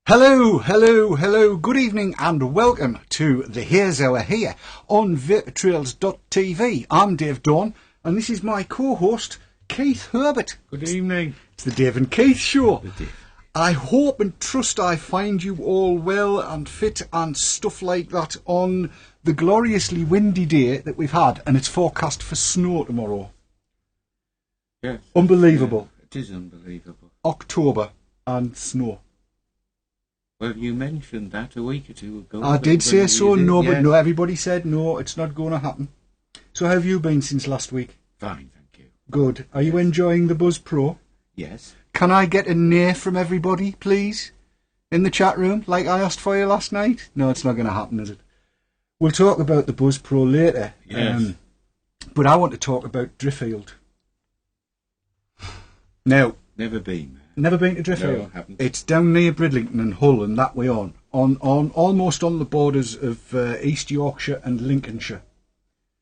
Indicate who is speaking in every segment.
Speaker 1: Hello, hello, hello, good evening and welcome to the Haze Hour here on vapour-elixir.tv. I'm Dave Dawn and this is my co-host Keith Herbert.
Speaker 2: Good evening.
Speaker 1: It's the Dave and Keith show.
Speaker 2: Good day.
Speaker 1: I hope and trust I find you all well and fit and stuff like that on the gloriously windy day that we've had, and it's forecast for snow tomorrow.
Speaker 2: Yes.
Speaker 1: Unbelievable.
Speaker 2: It is unbelievable.
Speaker 1: October and snow.
Speaker 2: Well, you mentioned that a week or two ago.
Speaker 1: I did say so, no,
Speaker 2: yes.
Speaker 1: but no, everybody said no, it's not going to happen. So how have you been since last week?
Speaker 2: Fine, thank you.
Speaker 1: Good. Are you enjoying the Buzz Pro?
Speaker 2: Yes.
Speaker 1: Can I get a nay from everybody, please? In the chat room, like I asked for you last night? No, it's not going to happen, is it? We'll talk about the Buzz Pro later.
Speaker 2: Yes.
Speaker 1: But I want to talk about Driffield. Now,
Speaker 2: Never been.
Speaker 1: never been to Driffield?
Speaker 2: No, I haven't.
Speaker 1: It's down near Bridlington and Hull and that way on almost on the borders of East Yorkshire and Lincolnshire,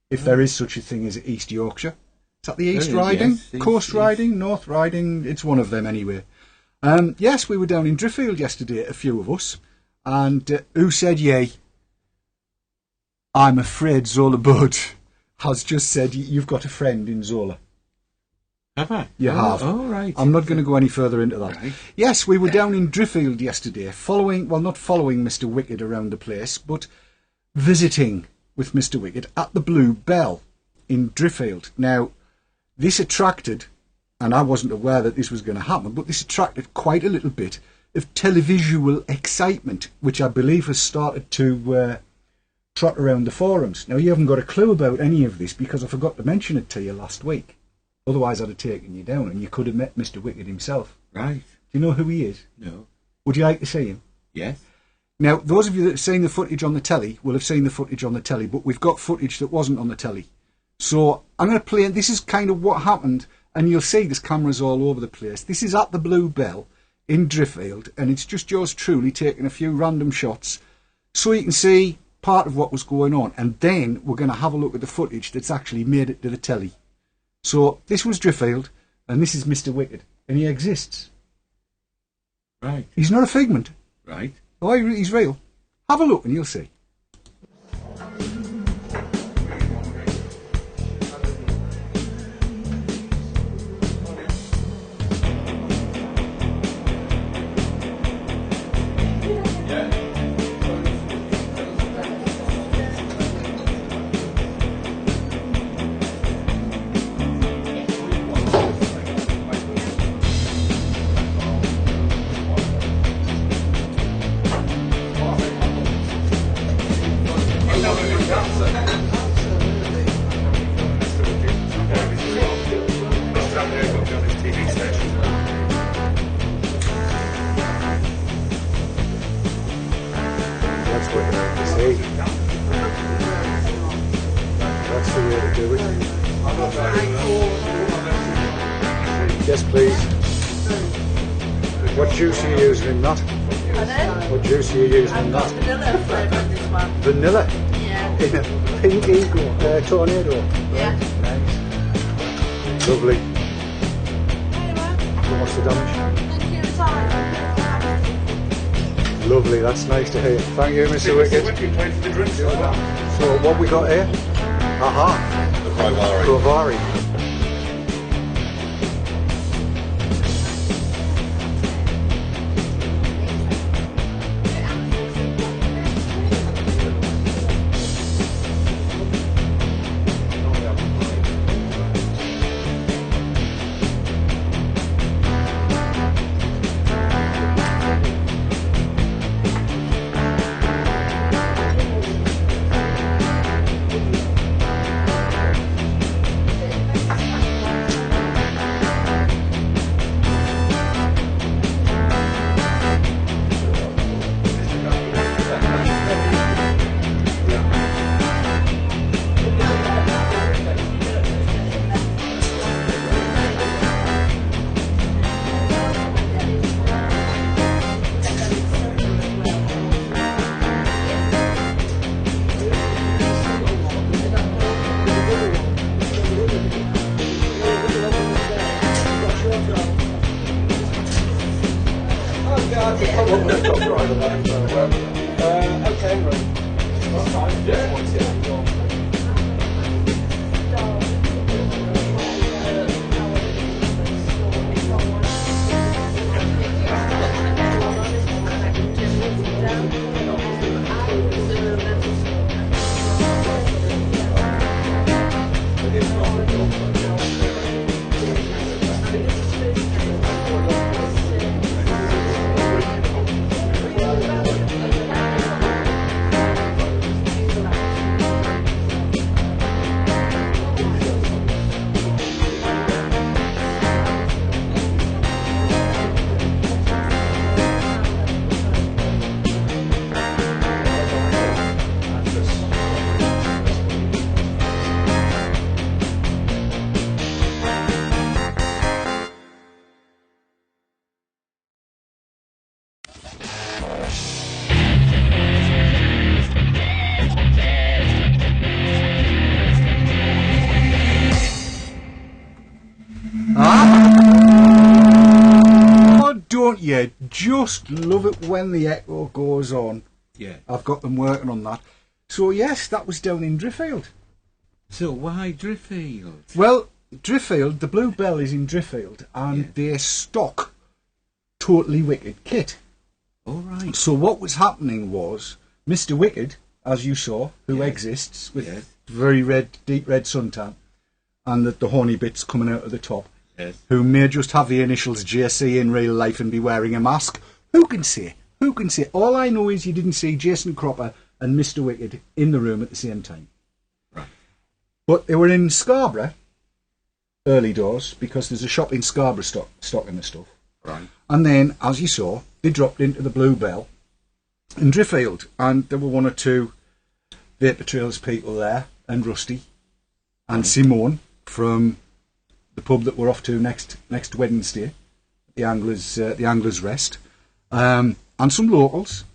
Speaker 1: if there is such a thing as East Yorkshire. Is that the East
Speaker 2: There is,
Speaker 1: Riding?
Speaker 2: yes,
Speaker 1: Coast
Speaker 2: East.
Speaker 1: Riding? North Riding? It's one of them anyway. Yes, we were down in Driffield yesterday, a few of us. And who said yay? I'm afraid Zola Bud has just said you've got a friend in Zola.
Speaker 2: Have I?
Speaker 1: You have.
Speaker 2: Oh, right.
Speaker 1: I'm not going to go any further into that.
Speaker 2: Right.
Speaker 1: Yes, we were down in Driffield yesterday, not following Mr. Wicked around the place, but visiting with Mr. Wicked at the Blue Bell in Driffield. Now, this attracted, and I wasn't aware that this was going to happen, but this attracted quite a little bit of televisual excitement, which I believe has started to trot around the forums. Now, you haven't got a clue about any of this because I forgot to mention it to you last week. Otherwise, I'd have taken you down and you could have met Mr. Wicked himself.
Speaker 2: Right.
Speaker 1: Do you know who he is?
Speaker 2: No.
Speaker 1: Would you like to see him?
Speaker 2: Yes.
Speaker 1: Now, those of you that have seen the footage on the telly will have seen the footage on the telly, but we've got footage that wasn't on the telly. So I'm going to play, this is kind of what happened, and you'll see there's cameras all over the place. This is at the Blue Bell in Driffield, and it's just yours truly taking a few random shots so you can see part of what was going on. And then we're going to have a look at the footage that's actually made it to the telly. So this was Driffield, and this is Mr. Wicked, and he exists.
Speaker 2: Right.
Speaker 1: He's not a figment.
Speaker 2: Right.
Speaker 1: Oh, he's real. Have a look and you'll see. That's what you have to say. That's the way to do it. Yes, please. What juice are you using in that?
Speaker 3: Pardon?
Speaker 1: What juice are you using in that?
Speaker 3: Vanilla flavour in this one.
Speaker 1: Vanilla?
Speaker 3: Yeah.
Speaker 1: In a pink eagle, tornado?
Speaker 3: Yeah.
Speaker 1: Nice. Lovely. So what's the damage?
Speaker 3: Thank you, sorry.
Speaker 1: Lovely, that's nice to hear. Thank you, Mr. Wicked. So what we got here? Aha.
Speaker 4: The Provari.
Speaker 1: Provari. Don't you just love it when the echo goes on?
Speaker 2: Yeah.
Speaker 1: I've got them working on that. So yes, that was down in Driffield.
Speaker 2: So why Driffield?
Speaker 1: Well, Driffield, the Blue Bell is in Driffield, and they stock Totally Wicked kit.
Speaker 2: All right.
Speaker 1: So what was happening was Mr. Wicked, as you saw, who exists with very red, deep red suntan, and the horny bits coming out of the top, who may just have the initials JC in real life and be wearing a mask. Who can say? Who can say? All I know is you didn't see Jason Cropper and Mr. Wicked in the room at the same time.
Speaker 2: Right.
Speaker 1: But they were in Scarborough early doors, because there's a shop in Scarborough stocking the stuff.
Speaker 2: Right.
Speaker 1: And then, as you saw, they dropped into the Blue Bell in Driffield, and there were one or two Vapor Trails people there, and Rusty, and Simone from the pub that we're off to next Wednesday, the Anglers Rest, and some locals,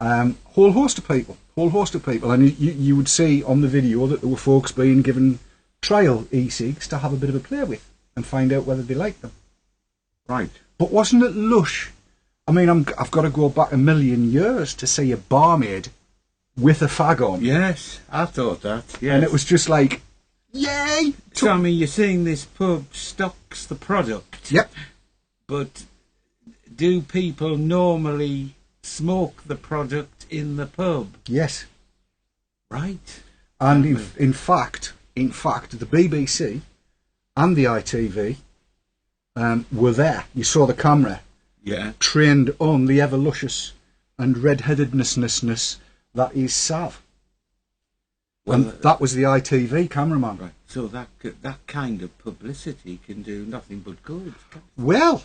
Speaker 1: whole host of people, and you would see on the video that there were folks being given trial e-cigz to have a bit of a play with and find out whether they liked them.
Speaker 2: Right.
Speaker 1: But wasn't it lush? I mean, I've got to go back a million years to see a barmaid with a fag on.
Speaker 2: Yes, I thought that. Yes.
Speaker 1: And it was just like, yay!
Speaker 2: So, I mean, you're saying this pub stocks the product.
Speaker 1: Yep.
Speaker 2: But do people normally smoke the product in the pub?
Speaker 1: Yes.
Speaker 2: Right.
Speaker 1: And in fact, the BBC and the ITV were there. You saw the camera.
Speaker 2: Yeah.
Speaker 1: Trained on the ever luscious and red-headedness that is Sav.
Speaker 2: Well,
Speaker 1: and that was the ITV cameraman.
Speaker 2: Right. So that kind of publicity can do nothing but good.
Speaker 1: Well,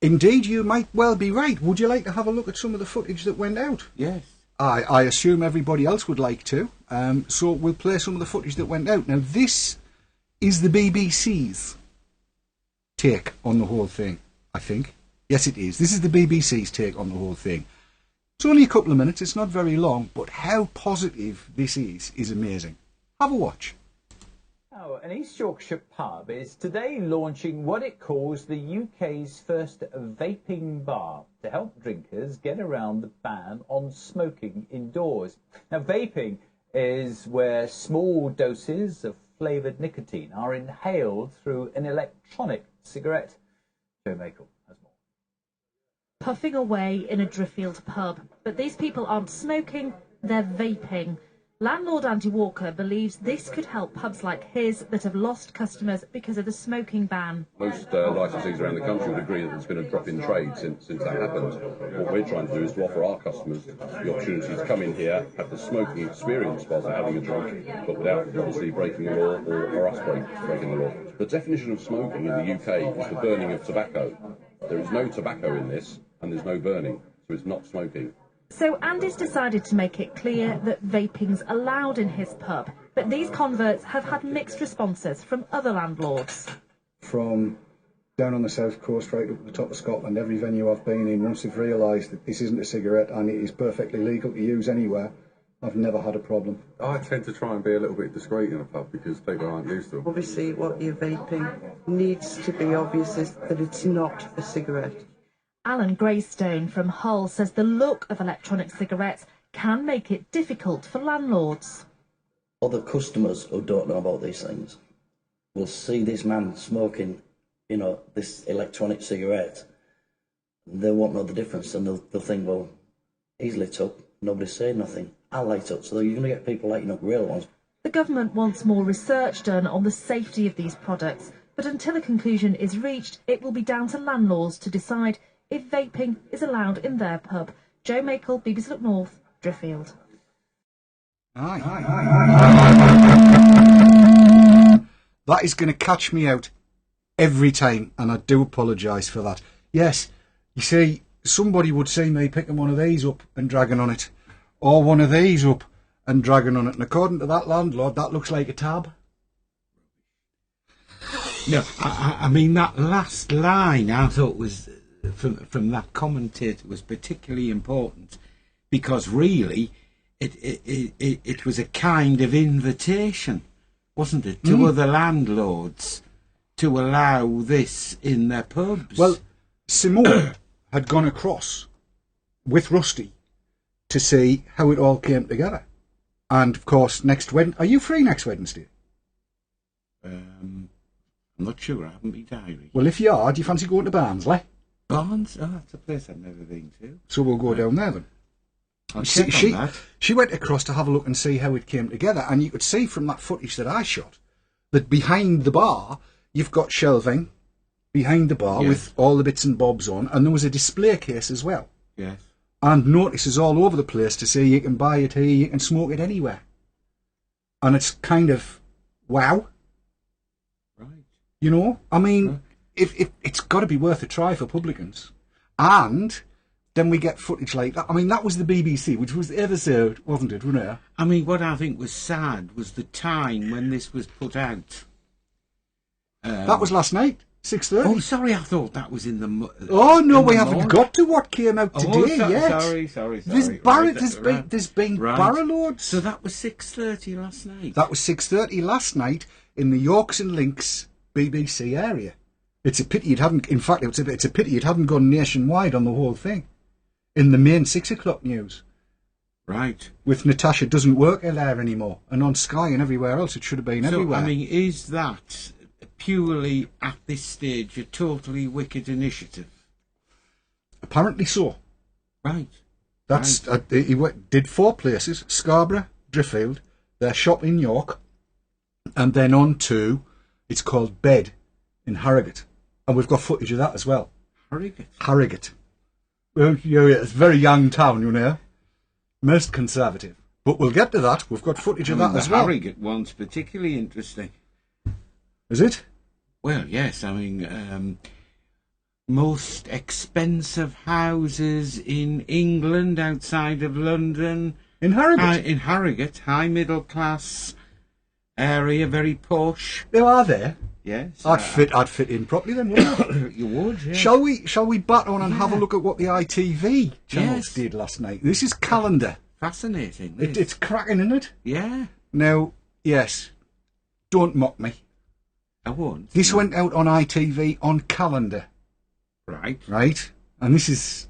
Speaker 1: indeed, you might well be right. Would you like to have a look at some of the footage that went out?
Speaker 2: Yes.
Speaker 1: I assume everybody else would like to. So we'll play some of the footage that went out. Now, this is the BBC's take on the whole thing, I think. Yes, it is. This is the BBC's take on the whole thing. It's only a couple of minutes. It's not very long. But how positive this is amazing. Have a watch.
Speaker 4: Now, an East Yorkshire pub is today launching what it calls the UK's first vaping bar to help drinkers get around the ban on smoking indoors. Now, vaping is where small doses of flavoured nicotine are inhaled through an electronic cigarette. Joe Makel has more.
Speaker 5: Puffing away in a Driffield pub, but these people aren't smoking, they're vaping. Landlord Andy Walker believes this could help pubs like his that have lost customers because of the smoking ban.
Speaker 6: Most licensees around the country would agree that there's been a drop in trade since that happened. What we're trying to do is to offer our customers the opportunity to come in here, have the smoking experience whilst they're having a drink, but without obviously breaking the law or us breaking the law. The definition of smoking in the UK is the burning of tobacco. There is no tobacco in this, and there's no burning, so it's not smoking.
Speaker 5: So Andy's decided to make it clear that vaping's allowed in his pub, but these converts have had mixed responses from other landlords.
Speaker 1: From down on the south coast right up at the top of Scotland, every venue I've been in, once they've realised that this isn't a cigarette and it is perfectly legal to use anywhere, I've never had a problem.
Speaker 7: I tend to try and be a little bit discreet in a pub because people aren't used to it.
Speaker 3: Obviously, what you're vaping needs to be obvious is that it's not a cigarette.
Speaker 5: Alan Greystone from Hull says the look of electronic cigarettes can make it difficult for landlords.
Speaker 8: Other customers who don't know about these things will see this man smoking, this electronic cigarette. They won't know the difference, and they'll think, well, he's lit up, nobody's saying nothing. I'll light up. So you're going to get people lighting up real ones.
Speaker 5: The government wants more research done on the safety of these products, but until a conclusion is reached, it will be down to landlords to decide if vaping is allowed in their pub. Joe Makel, BBC Look North, Driffield.
Speaker 1: That is going to catch me out every time, and I do apologise for that. Yes, you see, somebody would see me picking one of these up and dragging on it, or one of these up and dragging on it, and according to that landlord, that looks like a tab.
Speaker 2: No, I mean, that last line I thought was, from that commentator, was particularly important, because really it was a kind of invitation, wasn't it, to other landlords to allow this in their pubs.
Speaker 1: Well, Simone had gone across with Rusty to see how it all came together. And, of course, next Wednesday... Are you free next Wednesday?
Speaker 2: I'm not sure. I haven't been diary.
Speaker 1: Well, if you are, do you fancy going to Barnsley?
Speaker 2: Barnes? Oh, that's a place I've never been to.
Speaker 1: So we'll go down there then.
Speaker 2: I'll check on that.
Speaker 1: She went across to have a look and see how it came together, and you could see from that footage that I shot that behind the bar you've got shelving behind the bar with all the bits and bobs on, and there was a display case as well.
Speaker 2: Yes.
Speaker 1: And notices all over the place to say you can buy it here, you can smoke it anywhere. And it's kind of wow.
Speaker 2: Right.
Speaker 1: You know, I mean, if it's got to be worth a try for publicans. And then we get footage like that. I mean, that was the BBC, which was ever so, wasn't it?
Speaker 2: I mean, what I think was sad was the time when this was put out.
Speaker 1: That was last night, 6:30.
Speaker 2: Oh, sorry, I thought that was in the...
Speaker 1: Oh, no, we haven't got to what came out today yet.
Speaker 2: Sorry.
Speaker 1: There's been barrel loads.
Speaker 2: So that was 6:30 last night?
Speaker 1: That was 6:30 last night in the Yorks and Links BBC area. It's a pity it hadn't... In fact, it's a pity it hadn't gone nationwide on the whole thing. In the main 6 o'clock news.
Speaker 2: Right.
Speaker 1: With Natasha doesn't work there anymore. And on Sky and everywhere else, it should have been everywhere.
Speaker 2: So, I mean, is that purely, at this stage, a totally wicked initiative?
Speaker 1: Apparently so.
Speaker 2: Right.
Speaker 1: That's he did 4 places: Scarborough, Driffield, their shop in York, and then on to, it's called Bed in Harrogate. And we've got footage of that as well. Harrogate. Well, yeah, it's a very young town, you know. Most conservative. But we'll get to that. We've got footage of that as well.
Speaker 2: The Harrogate one's particularly interesting.
Speaker 1: Is it?
Speaker 2: Well, yes. I mean, most expensive houses in England outside of London.
Speaker 1: In Harrogate?
Speaker 2: In Harrogate. High middle class area, very posh.
Speaker 1: They are there.
Speaker 2: Yes.
Speaker 1: I'd fit in properly then, wouldn't I?
Speaker 2: You would, yeah.
Speaker 1: Shall we bat on and have a look at what the ITV channels did last night? This is Calendar.
Speaker 2: Fascinating.
Speaker 1: It's cracking, isn't it?
Speaker 2: Yeah.
Speaker 1: Now, yes, don't mock me.
Speaker 2: I won't.
Speaker 1: This went out on ITV on Calendar.
Speaker 2: Right.
Speaker 1: Right? And this is...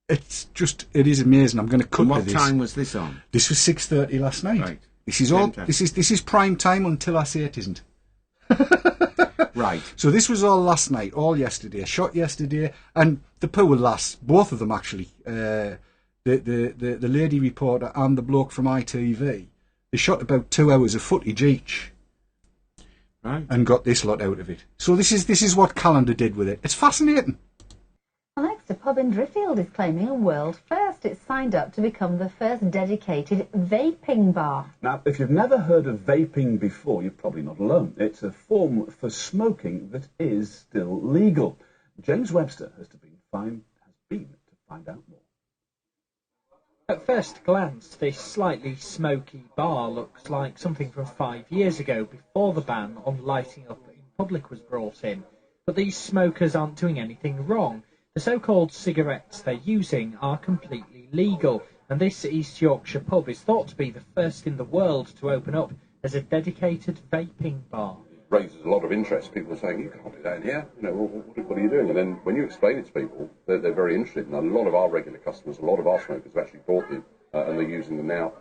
Speaker 1: it is amazing. I'm going to cut to this.
Speaker 2: What time was this on?
Speaker 1: This was 6:30 last night.
Speaker 2: Right.
Speaker 1: This is prime time until I say it isn't.
Speaker 2: Right.
Speaker 1: So this was all last night, all yesterday, shot yesterday, and the poor lass, both of them actually, the lady reporter and the bloke from ITV, they shot about 2 hours of footage each.
Speaker 2: Right.
Speaker 1: And got this lot out of it. So this is what Calendar did with it. It's fascinating.
Speaker 9: Well, next, a pub in Driffield is claiming a world first. It's signed up to become the first dedicated vaping bar.
Speaker 6: Now, if you've never heard of vaping before, you're probably not alone. It's a form for smoking that is still legal. James Webster has been to find out more.
Speaker 10: At first glance, this slightly smoky bar looks like something from 5 years ago, before the ban on lighting up in public was brought in. But these smokers aren't doing anything wrong. The so-called cigarettes they're using are completely legal, and this East Yorkshire pub is thought to be the first in the world to open up as a dedicated vaping bar.
Speaker 6: raises a lot of interest. People are saying, you can't do that in here. What are you doing? And then when you explain it to people, they're very interested. And a lot of our regular customers, a lot of our smokers have actually bought them and they're using them now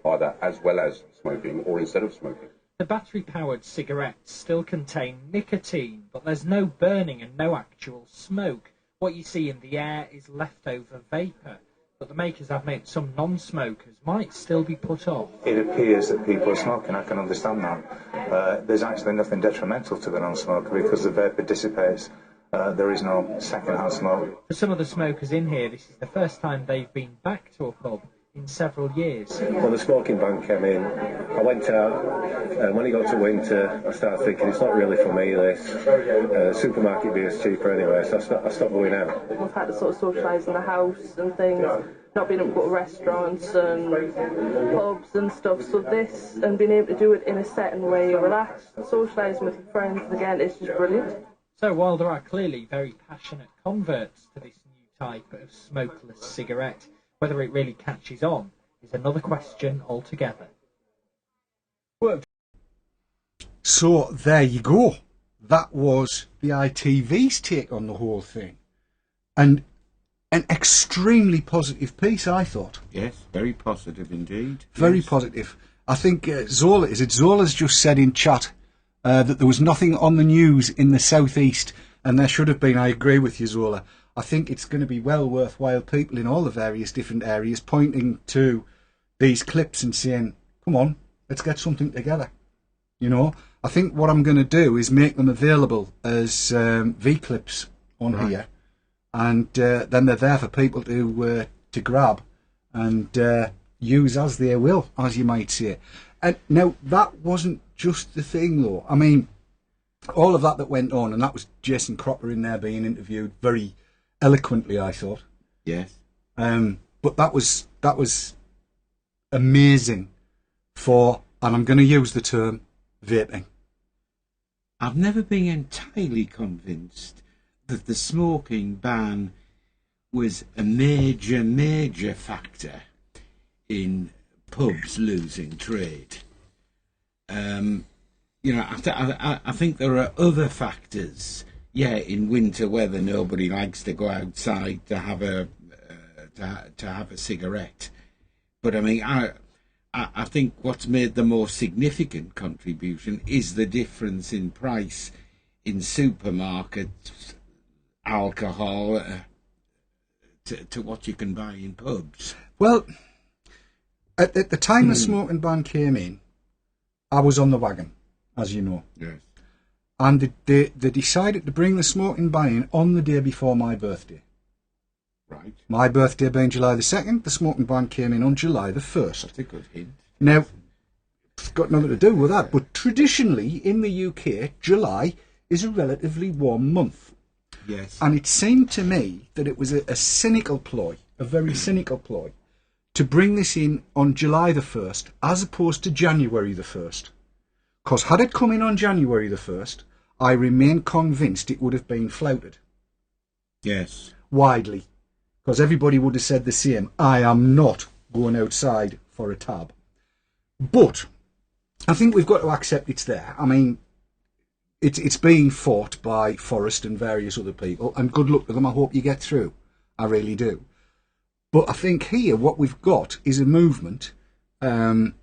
Speaker 6: either as well as smoking or instead of smoking.
Speaker 10: The battery-powered cigarettes still contain nicotine, but there's no burning and no actual smoke. What you see in the air is leftover vapour. But the makers admit some non-smokers might still be put off.
Speaker 11: It appears that people are smoking, I can understand that. There's actually nothing detrimental to the non-smoker because the vapour dissipates. There is no second-hand smoke.
Speaker 10: For some of the smokers in here, this is the first time they've been back to a pub in several years.
Speaker 12: When the smoking ban came in, I went out, and when it got to winter, I started thinking, it's not really for me, this. Supermarket beer is cheaper anyway, so I stopped going out.
Speaker 3: We've had to sort of socialise in the house and things, not being able to go to restaurants and pubs and stuff, so this, and being able to do it in a certain way, relaxed, socialising with your friends, again, it's just brilliant.
Speaker 10: So while there are clearly very passionate converts to this new type of smokeless cigarette, whether it really catches on is another question altogether.
Speaker 1: So there you go. That was the ITV's take on the whole thing. And an extremely positive piece, I thought.
Speaker 2: Yes, very positive indeed.
Speaker 1: Very positive. I think Zola's just said in chat that there was nothing on the news in the southeast, and there should have been. I agree with you, Zola. I think it's going to be well worthwhile people in all the various different areas pointing to these clips and saying, come on, let's get something together. I think what I'm going to do is make them available as V-clips on here, and then they're there for people to grab and use as they will, as you might say. And now, that wasn't just the thing, though. I mean, all of that went on, and that was Jason Cropper in there being interviewed very eloquently, I thought.
Speaker 2: Yes.
Speaker 1: But that was amazing for, and I'm going to use the term, vaping.
Speaker 2: I've never been entirely convinced that the smoking ban was a major factor in pubs losing trade. I think there are other factors. Yeah, in winter weather, nobody likes to go outside to have a cigarette. But I mean, I think what's made the more significant contribution is the difference in price in supermarkets, alcohol, to what you can buy in pubs.
Speaker 1: Well, at the time the smoking ban came in, I was on the wagon, as you know.
Speaker 2: Yes.
Speaker 1: And they decided to bring the smoking ban in on the day before my birthday.
Speaker 2: Right.
Speaker 1: My birthday being July the 2nd, the smoking ban came in on July the 1st.
Speaker 2: That's a good hint.
Speaker 1: Now, it's got nothing to do with that, but traditionally in the UK, July is a relatively warm month.
Speaker 2: Yes.
Speaker 1: And it seemed to me that it was a cynical ploy, a very cynical ploy, to bring this in on July the 1st as opposed to January the 1st. Because had it come in on January the 1st, I remain convinced it would have been flouted.
Speaker 2: Yes.
Speaker 1: Widely. Because everybody would have said the same. I am not going outside for a tab. But I think we've got to accept it's there. I mean, it's being fought by Forrest and various other people, and good luck to them. I hope you get through. I really do. But I think here what we've got is a movement where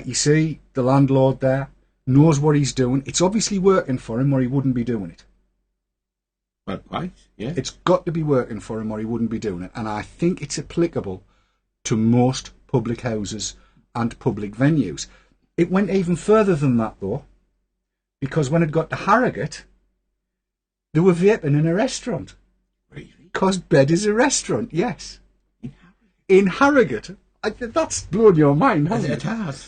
Speaker 1: you see the landlord there knows what he's doing. It's obviously working for him or he wouldn't be doing it.
Speaker 2: Well, right, yeah.
Speaker 1: It's got to be working for him or he wouldn't be doing it. And I think it's applicable to most public houses and public venues. It went even further than that, though, because when it got to Harrogate, they were vaping in a restaurant.
Speaker 2: Really?
Speaker 1: Because bed is a restaurant, yes. In Harrogate. That's blown your mind, hasn't it?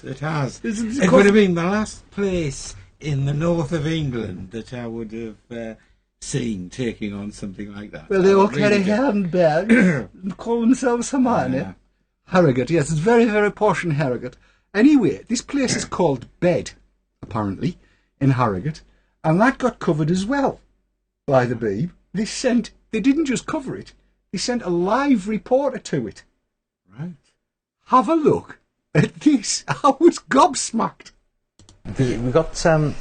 Speaker 2: It has. It would have been the last place in the north of England that I would have seen taking on something like that.
Speaker 1: Well, they all carry handbags and call themselves Hermione. Harrogate, yes, it's very, very posh in Harrogate. Anyway, this place is called Bed, apparently, in Harrogate, and that got covered as well by the Beeb. They didn't just cover it, they sent a live reporter to it.
Speaker 2: Right.
Speaker 1: Have a look at this. I was gobsmacked.
Speaker 13: We've got some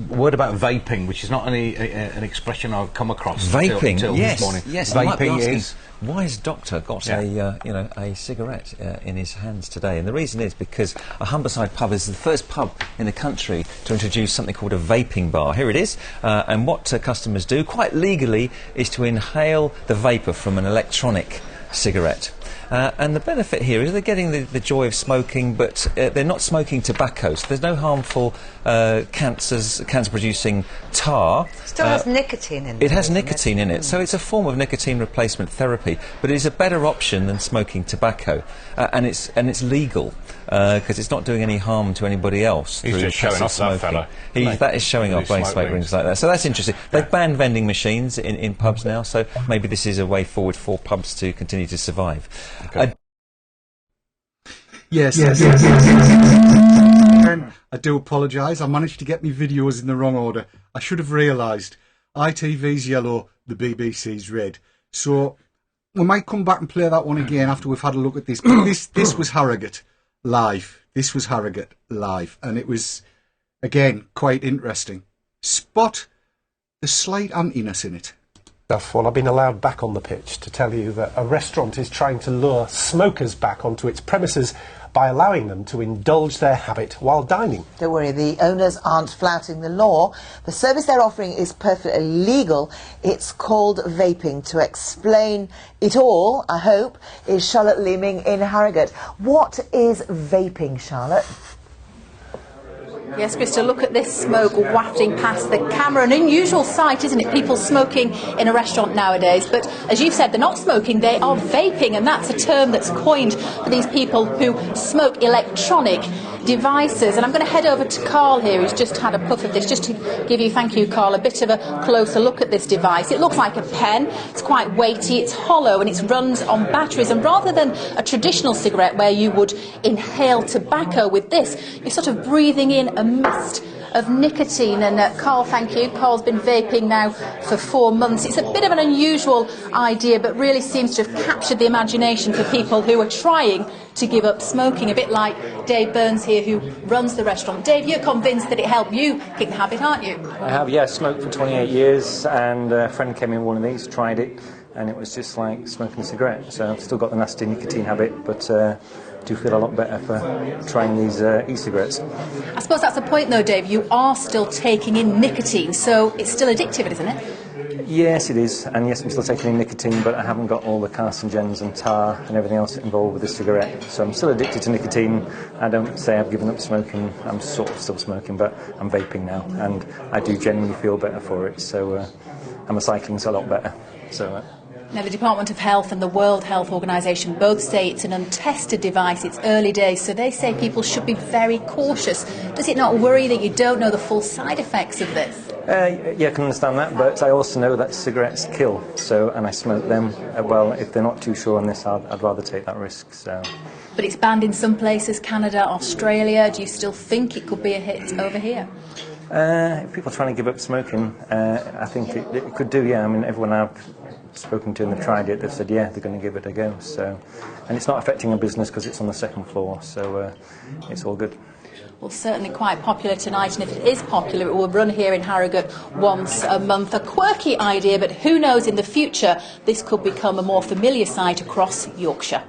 Speaker 13: word about vaping, which is not an expression I've come across till this morning.
Speaker 14: Yes,
Speaker 13: vaping is.
Speaker 14: Why has Doctor got a cigarette in his hands today? And the reason is because a Humberside pub is the first pub in the country to introduce something called a vaping bar. Here it is, and what customers do, quite legally, is to inhale the vapour from an electronic cigarette. And the benefit here is they're getting the joy of smoking, but they're not smoking tobacco, so there's no harmful cancer-producing tar.
Speaker 15: Still has nicotine in it.
Speaker 14: It has nicotine in it, so it's a form of nicotine replacement therapy, but it is a better option than smoking tobacco, and it's legal because it's not doing any harm to anybody else.
Speaker 13: He's just showing off, that fella.
Speaker 14: That is showing off, blowing smoke rings like that. So that's interesting. They've banned vending machines in pubs now, so maybe this is a way forward for pubs to continue to survive.
Speaker 13: Okay.
Speaker 1: Yes. And I do apologise. I managed to get my videos in the wrong order. I should have realised ITV's yellow, the BBC's red. So we might come back and play that one again after we've had a look at this. But this was Harrogate live. This was Harrogate live, and it was again quite interesting. Spot the slight antiness in it.
Speaker 16: Well, I've been allowed back on the pitch to tell you that a restaurant is trying to lure smokers back onto its premises by allowing them to indulge their habit while dining.
Speaker 15: Don't worry, the owners aren't flouting the law. The service they're offering is perfectly legal. It's called vaping. To explain it all, I hope, is Charlotte Leeming in Harrogate. What is vaping, Charlotte?
Speaker 17: Yes, Krista, look at this smoke wafting past the camera. An unusual sight, isn't it? People smoking in a restaurant nowadays. But as you've said, they're not smoking, they are vaping. And that's a term that's coined for these people who smoke electronic devices. And I'm going to head over to Carl here, who's just had a puff of this, just to give you, thank you, Carl, a bit of a closer look at this device. It looks like a pen. It's quite weighty, it's hollow, and it runs on batteries. And rather than a traditional cigarette where you would inhale tobacco with this, you're sort of breathing in a mist of nicotine. And Carl, thank you. Carl's been vaping now for 4 months. It's a bit of an unusual idea, but really seems to have captured the imagination for people who are trying to give up smoking, a bit like Dave Burns here, who runs the restaurant. Dave, you're convinced that it helped you kick the habit, aren't you?
Speaker 18: I have, yeah. Smoked for 28 years, and a friend came in with one of these, tried it, and it was just like smoking a cigarette. So I've still got the nasty nicotine habit, but do feel a lot better for trying these e-cigarettes.
Speaker 17: I suppose that's the point, though, Dave. You are still taking in nicotine, so it's still addictive, isn't it?
Speaker 18: Yes, it is, and yes, I'm still taking in nicotine, but I haven't got all the carcinogens and tar and everything else involved with the cigarette. So I'm still addicted to nicotine. I don't say I've given up smoking. I'm sort of still smoking, but I'm vaping now, and I do genuinely feel better for it. So and my cycling's a lot better. So.
Speaker 17: Now, the Department of Health and the World Health Organization both say it's an untested device, it's early days, so they say people should be very cautious. Does it not worry that you don't know the full side effects of this?
Speaker 18: Yeah, I can understand that, but I also know that cigarettes kill, and I smoke them. Well, if they're not too sure on this, I'd rather take that risk. So.
Speaker 17: But it's banned in some places, Canada, Australia. Do you still think it could be a hit over here?
Speaker 18: If people are trying to give up smoking, I think it could do, yeah. I mean, everyone I've spoken to and they've tried it, they've said, yeah, they're going to give it a go. So, and it's not affecting a business because it's on the second floor, so it's all good.
Speaker 17: Well, certainly quite popular tonight, and if it is popular, it will run here in Harrogate once a month. A quirky idea, but who knows, in the future, this could become a more familiar sight across Yorkshire.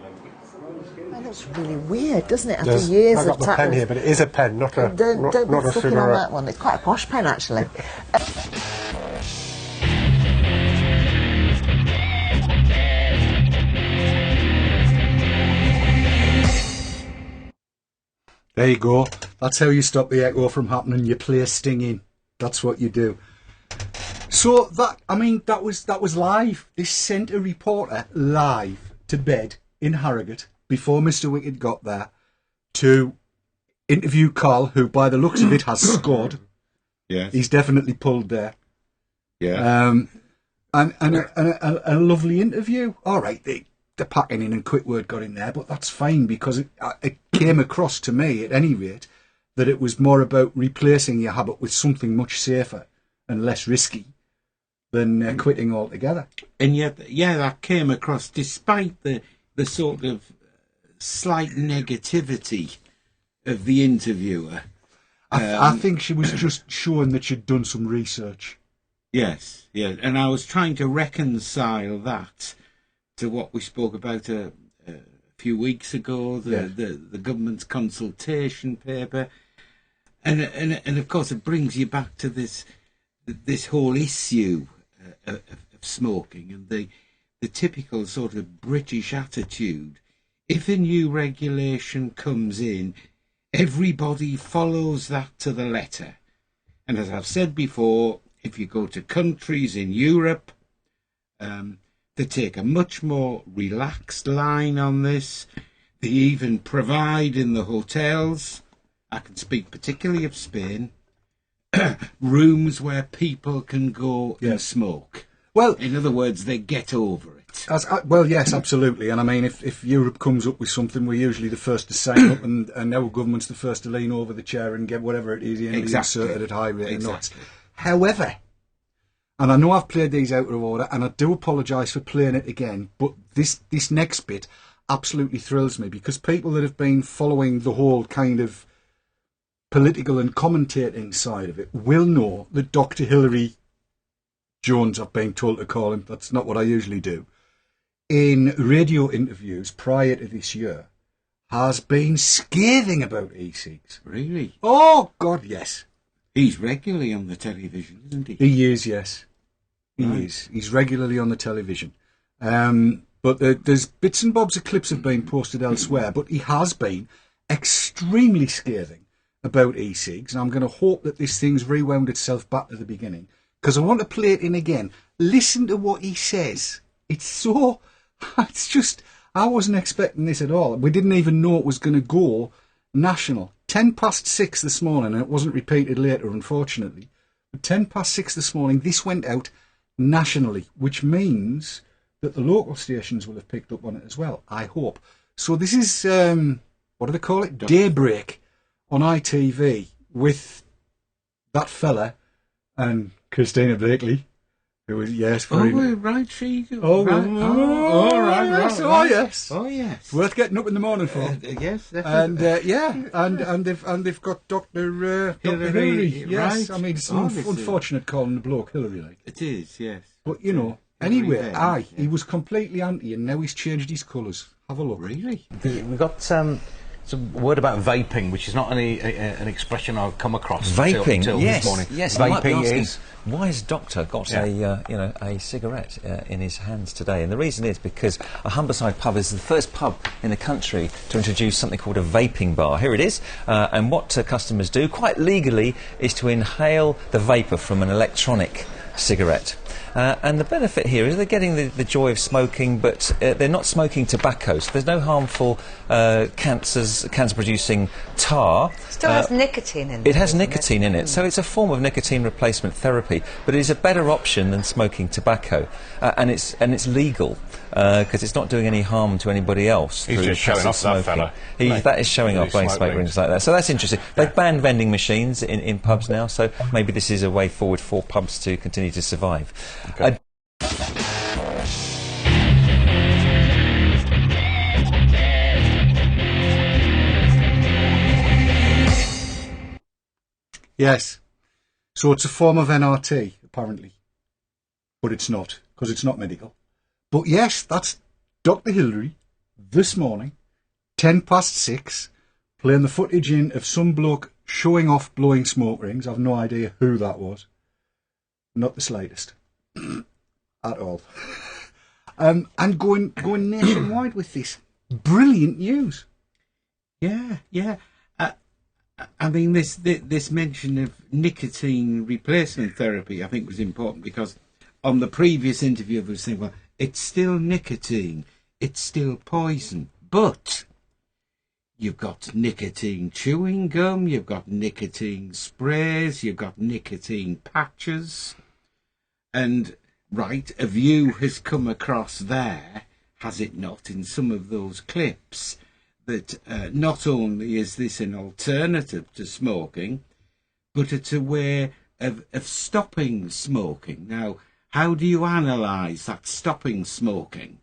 Speaker 15: That looks really weird, doesn't it? After years of
Speaker 16: I've got the pen here, but it is a pen, not a
Speaker 15: Don't
Speaker 16: not
Speaker 15: be
Speaker 16: a
Speaker 15: sucking
Speaker 16: cigarette.
Speaker 15: on that one. It's quite a posh pen, actually.
Speaker 1: There you go. That's how you stop the echo from happening. You play stinging. That's what you do. So that was live. This sent a reporter live to bed in Harrogate before Mr. Wicked got there to interview Carl, who by the looks of it has scored.
Speaker 13: Yeah,
Speaker 1: he's definitely pulled there.
Speaker 13: Yeah,
Speaker 1: and a lovely interview. All right, the packing in and quick word got in there, but that's fine because it came across to me, at any rate, that it was more about replacing your habit with something much safer and less risky than quitting altogether.
Speaker 2: And yet, yeah, that came across, despite the sort of slight negativity of the interviewer.
Speaker 1: I think she was just showing that she'd done some research.
Speaker 2: Yes, yes, and I was trying to reconcile that to what we spoke about a few weeks ago, the government's consultation paper, and of course it brings you back to this whole issue of smoking and the typical sort of British attitude. If a new regulation comes in, everybody follows that to the letter. And as I've said before, if you go to countries in Europe, they take a much more relaxed line on this. They even provide in the hotels, I can speak particularly of Spain, rooms where people can go and smoke.
Speaker 1: Well,
Speaker 2: in other words, they get over it.
Speaker 1: Well, yes, absolutely. And I mean, if Europe comes up with something, we're usually the first to sign up, and our government's the first to lean over the chair and get whatever it is inserted at high rate of knots. However, and I know I've played these out of order, and I do apologise for playing it again, but this next bit absolutely thrills me, because people that have been following the whole kind of political and commentating side of it will know that Dr. Hilary Jones, I've been told to call him, that's not what I usually do, in radio interviews prior to this year, has been scathing about e-cigz.
Speaker 2: Really?
Speaker 1: Oh, God, yes.
Speaker 2: He's regularly on the television, isn't he?
Speaker 1: He is, yes. He
Speaker 2: Right.
Speaker 1: is. He's regularly on the television. But there's bits and bobs of clips have been posted elsewhere, but he has been extremely scathing about e-cigz, and I'm going to hope that this thing's rewound itself back to the beginning, because I want to play it in again. Listen to what he says. It's just, I wasn't expecting this at all. We didn't even know it was going to go national. 6:10 this morning, and it wasn't repeated later, unfortunately. But 6:10 this morning, this went out nationally, which means that the local stations will have picked up on it as well, I hope. So this is, what do they call it? Daybreak on ITV with that fella and Christina Blakely, who was, yes, very...
Speaker 2: Oh, right, she...
Speaker 1: Oh,
Speaker 2: right. Right.
Speaker 1: Yes,
Speaker 2: Oh, yes.
Speaker 1: It's worth getting up in the morning for.
Speaker 2: Yes, definitely.
Speaker 1: And they've got Dr. Hilary. Yes,
Speaker 2: right.
Speaker 1: I mean, it's
Speaker 2: This
Speaker 1: unfortunate calling the bloke Hilary, like.
Speaker 2: It is, yes.
Speaker 1: But you know, anyway, he was completely anti, and now he's changed his colours. Have a look.
Speaker 2: Really?
Speaker 13: We've got some word about vaping, which is not an expression I've come across till
Speaker 14: yes,
Speaker 13: this morning.
Speaker 14: Yes, you might be
Speaker 13: Vaping
Speaker 14: asking,
Speaker 13: is...
Speaker 14: why has Doctor got a cigarette in his hands today? And the reason is because a Humberside pub is the first pub in the country to introduce something called a vaping bar. Here it is, and what customers do, quite legally, is to inhale the vapour from an electronic cigarette. And the benefit here is they're getting the joy of smoking, but they're not smoking tobacco, so there's no harmful cancer-producing tar.
Speaker 15: Still has nicotine in it.
Speaker 14: It has nicotine in it, so it's a form of nicotine replacement therapy, but it is a better option than smoking tobacco, and it's legal because it's not doing any harm to anybody else.
Speaker 13: He's just showing off, that fella.
Speaker 14: That is showing off, playing smoke rings like that. So that's interesting. They've banned vending machines in pubs now, so maybe this is a way forward for pubs to continue to survive.
Speaker 13: Okay.
Speaker 1: Yes. So it's a form of NRT, apparently. But it's not, because it's not medical. But yes, that's Dr. Hilary, this morning, 6:10, playing the footage in of some bloke showing off blowing smoke rings. I've no idea who that was. Not the slightest. At all. And going nationwide with this. Brilliant news.
Speaker 2: Yeah. I mean, this mention of nicotine replacement therapy, I think, was important, because on the previous interview, I was saying, well, it's still nicotine, it's still poison, but you've got nicotine chewing gum, you've got nicotine sprays, you've got nicotine patches, and, right, a view has come across there, has it not, in some of those clips, that not only is this an alternative to smoking, but it's a way of stopping smoking. Now, how do you analyse that stopping smoking?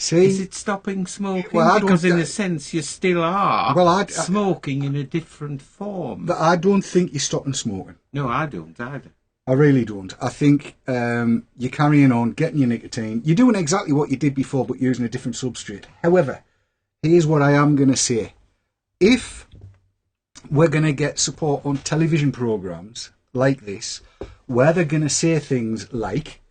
Speaker 1: See,
Speaker 2: is it stopping smoking?
Speaker 1: Well,
Speaker 2: because in a sense you still are smoking in a different form.
Speaker 1: But I don't think you're stopping smoking.
Speaker 2: No, I don't either.
Speaker 1: I really don't. I think you're carrying on, getting your nicotine. You're doing exactly what you did before, but using a different substrate. However, here's what I am going to say. If we're going to get support on television programmes like this, where they're going to say things like,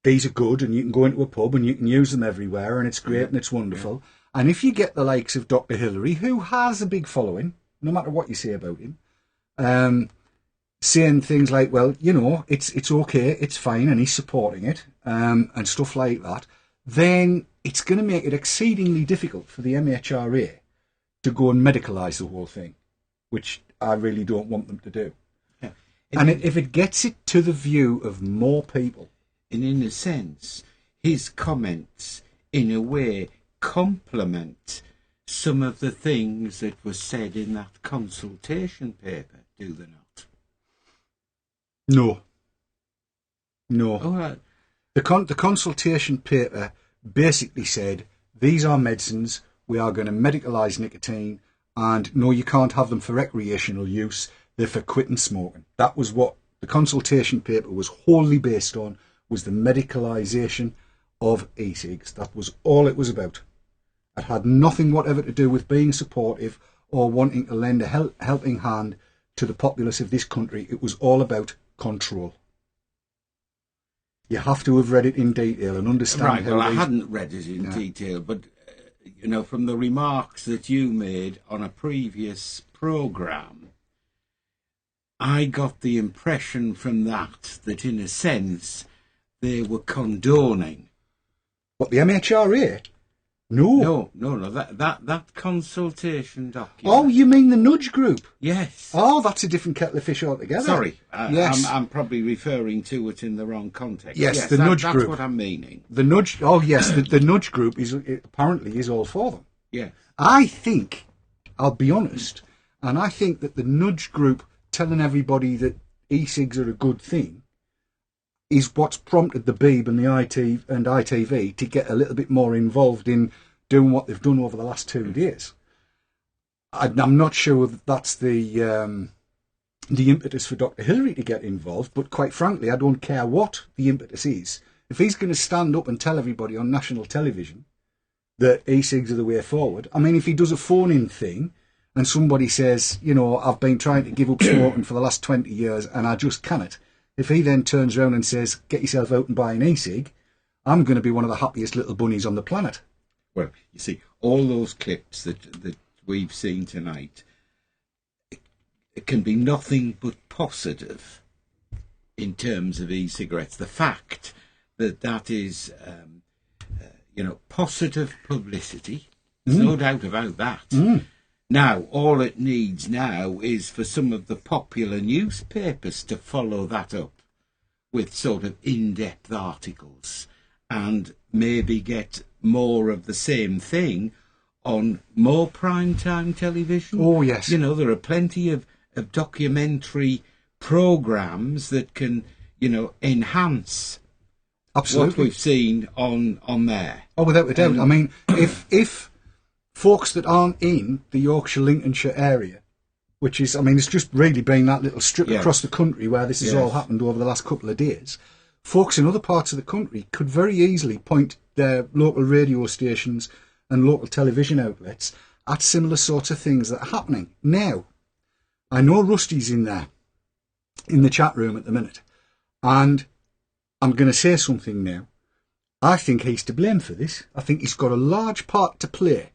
Speaker 1: these are good and you can go into a pub and you can use them everywhere and it's great and it's wonderful. Yeah. And if you get the likes of Dr. Hillary, who has a big following, no matter what you say about him, saying things like, well, you know, it's okay, it's fine, and he's supporting it, and stuff like that, then it's going to make it exceedingly difficult for the MHRA to go and medicalise the whole thing, which I really don't want them to do. Yeah. And if it gets it to the view of more people...
Speaker 2: And in a sense, his comments, in a way, complement some of the things that were said in that consultation paper, do they not?
Speaker 1: No. No.
Speaker 2: Oh, right.
Speaker 1: The consultation paper basically said, these are medicines, we are going to medicalise nicotine, and no, you can't have them for recreational use, they're for quitting smoking. That was what the consultation paper was wholly based on, was the medicalisation of e-cigs. That was all it was about. It had nothing whatever to do with being supportive or wanting to lend a helping hand to the populace of this country. It was all about control. You have to have read it in detail and understand.
Speaker 2: Right, well, I hadn't read it in detail, but, you know, from the remarks that you made on a previous programme, I got the impression from that in a sense, they were condoning.
Speaker 1: What, the MHRA? No.
Speaker 2: No, that consultation document.
Speaker 1: Oh, you mean the nudge group?
Speaker 2: Yes.
Speaker 1: Oh, that's a different kettle of fish altogether.
Speaker 2: Sorry,
Speaker 1: yes.
Speaker 2: I'm probably referring to it in the wrong context.
Speaker 1: Yes, the nudge group.
Speaker 2: That's what I'm meaning.
Speaker 1: The nudge. Oh, yes, the nudge group apparently is all for them.
Speaker 2: Yeah.
Speaker 1: I think, I'll be honest, and I think that the nudge group telling everybody that e-cigs are a good thing is what's prompted the Beeb and the ITV to get a little bit more involved in doing what they've done over the last 2 days. I'm not sure that that's the impetus for Dr. Hillary to get involved, but quite frankly, I don't care what the impetus is. If he's going to stand up and tell everybody on national television that e-cigs are the way forward, I mean, if he does a phone-in thing and somebody says, you know, I've been trying to give up smoking for the last 20 years and I just can't, if he then turns around and says, get yourself out and buy an e-cig, I'm going to be one of the happiest little bunnies on the planet.
Speaker 2: Well, you see, all those clips that we've seen tonight, it can be nothing but positive in terms of e-cigarettes. The fact that is, you know, positive publicity, there's no doubt about that. Now, all it needs now is for some of the popular newspapers to follow that up with sort of in-depth articles and maybe get more of the same thing on more prime-time television.
Speaker 1: Oh, yes.
Speaker 2: You know, there are plenty of documentary programmes that can, you know, enhance what we've seen on there.
Speaker 1: Oh, without a doubt. I mean, if folks that aren't in the Yorkshire, Lincolnshire area, which is, I mean, it's just really been that little strip across the country where this has all happened over the last couple of days, folks in other parts of the country could very easily point their local radio stations and local television outlets at similar sorts of things that are happening. Now, I know Rusty's in there, in the chat room at the minute, and I'm going to say something now. I think he's to blame for this. I think he's got a large part to play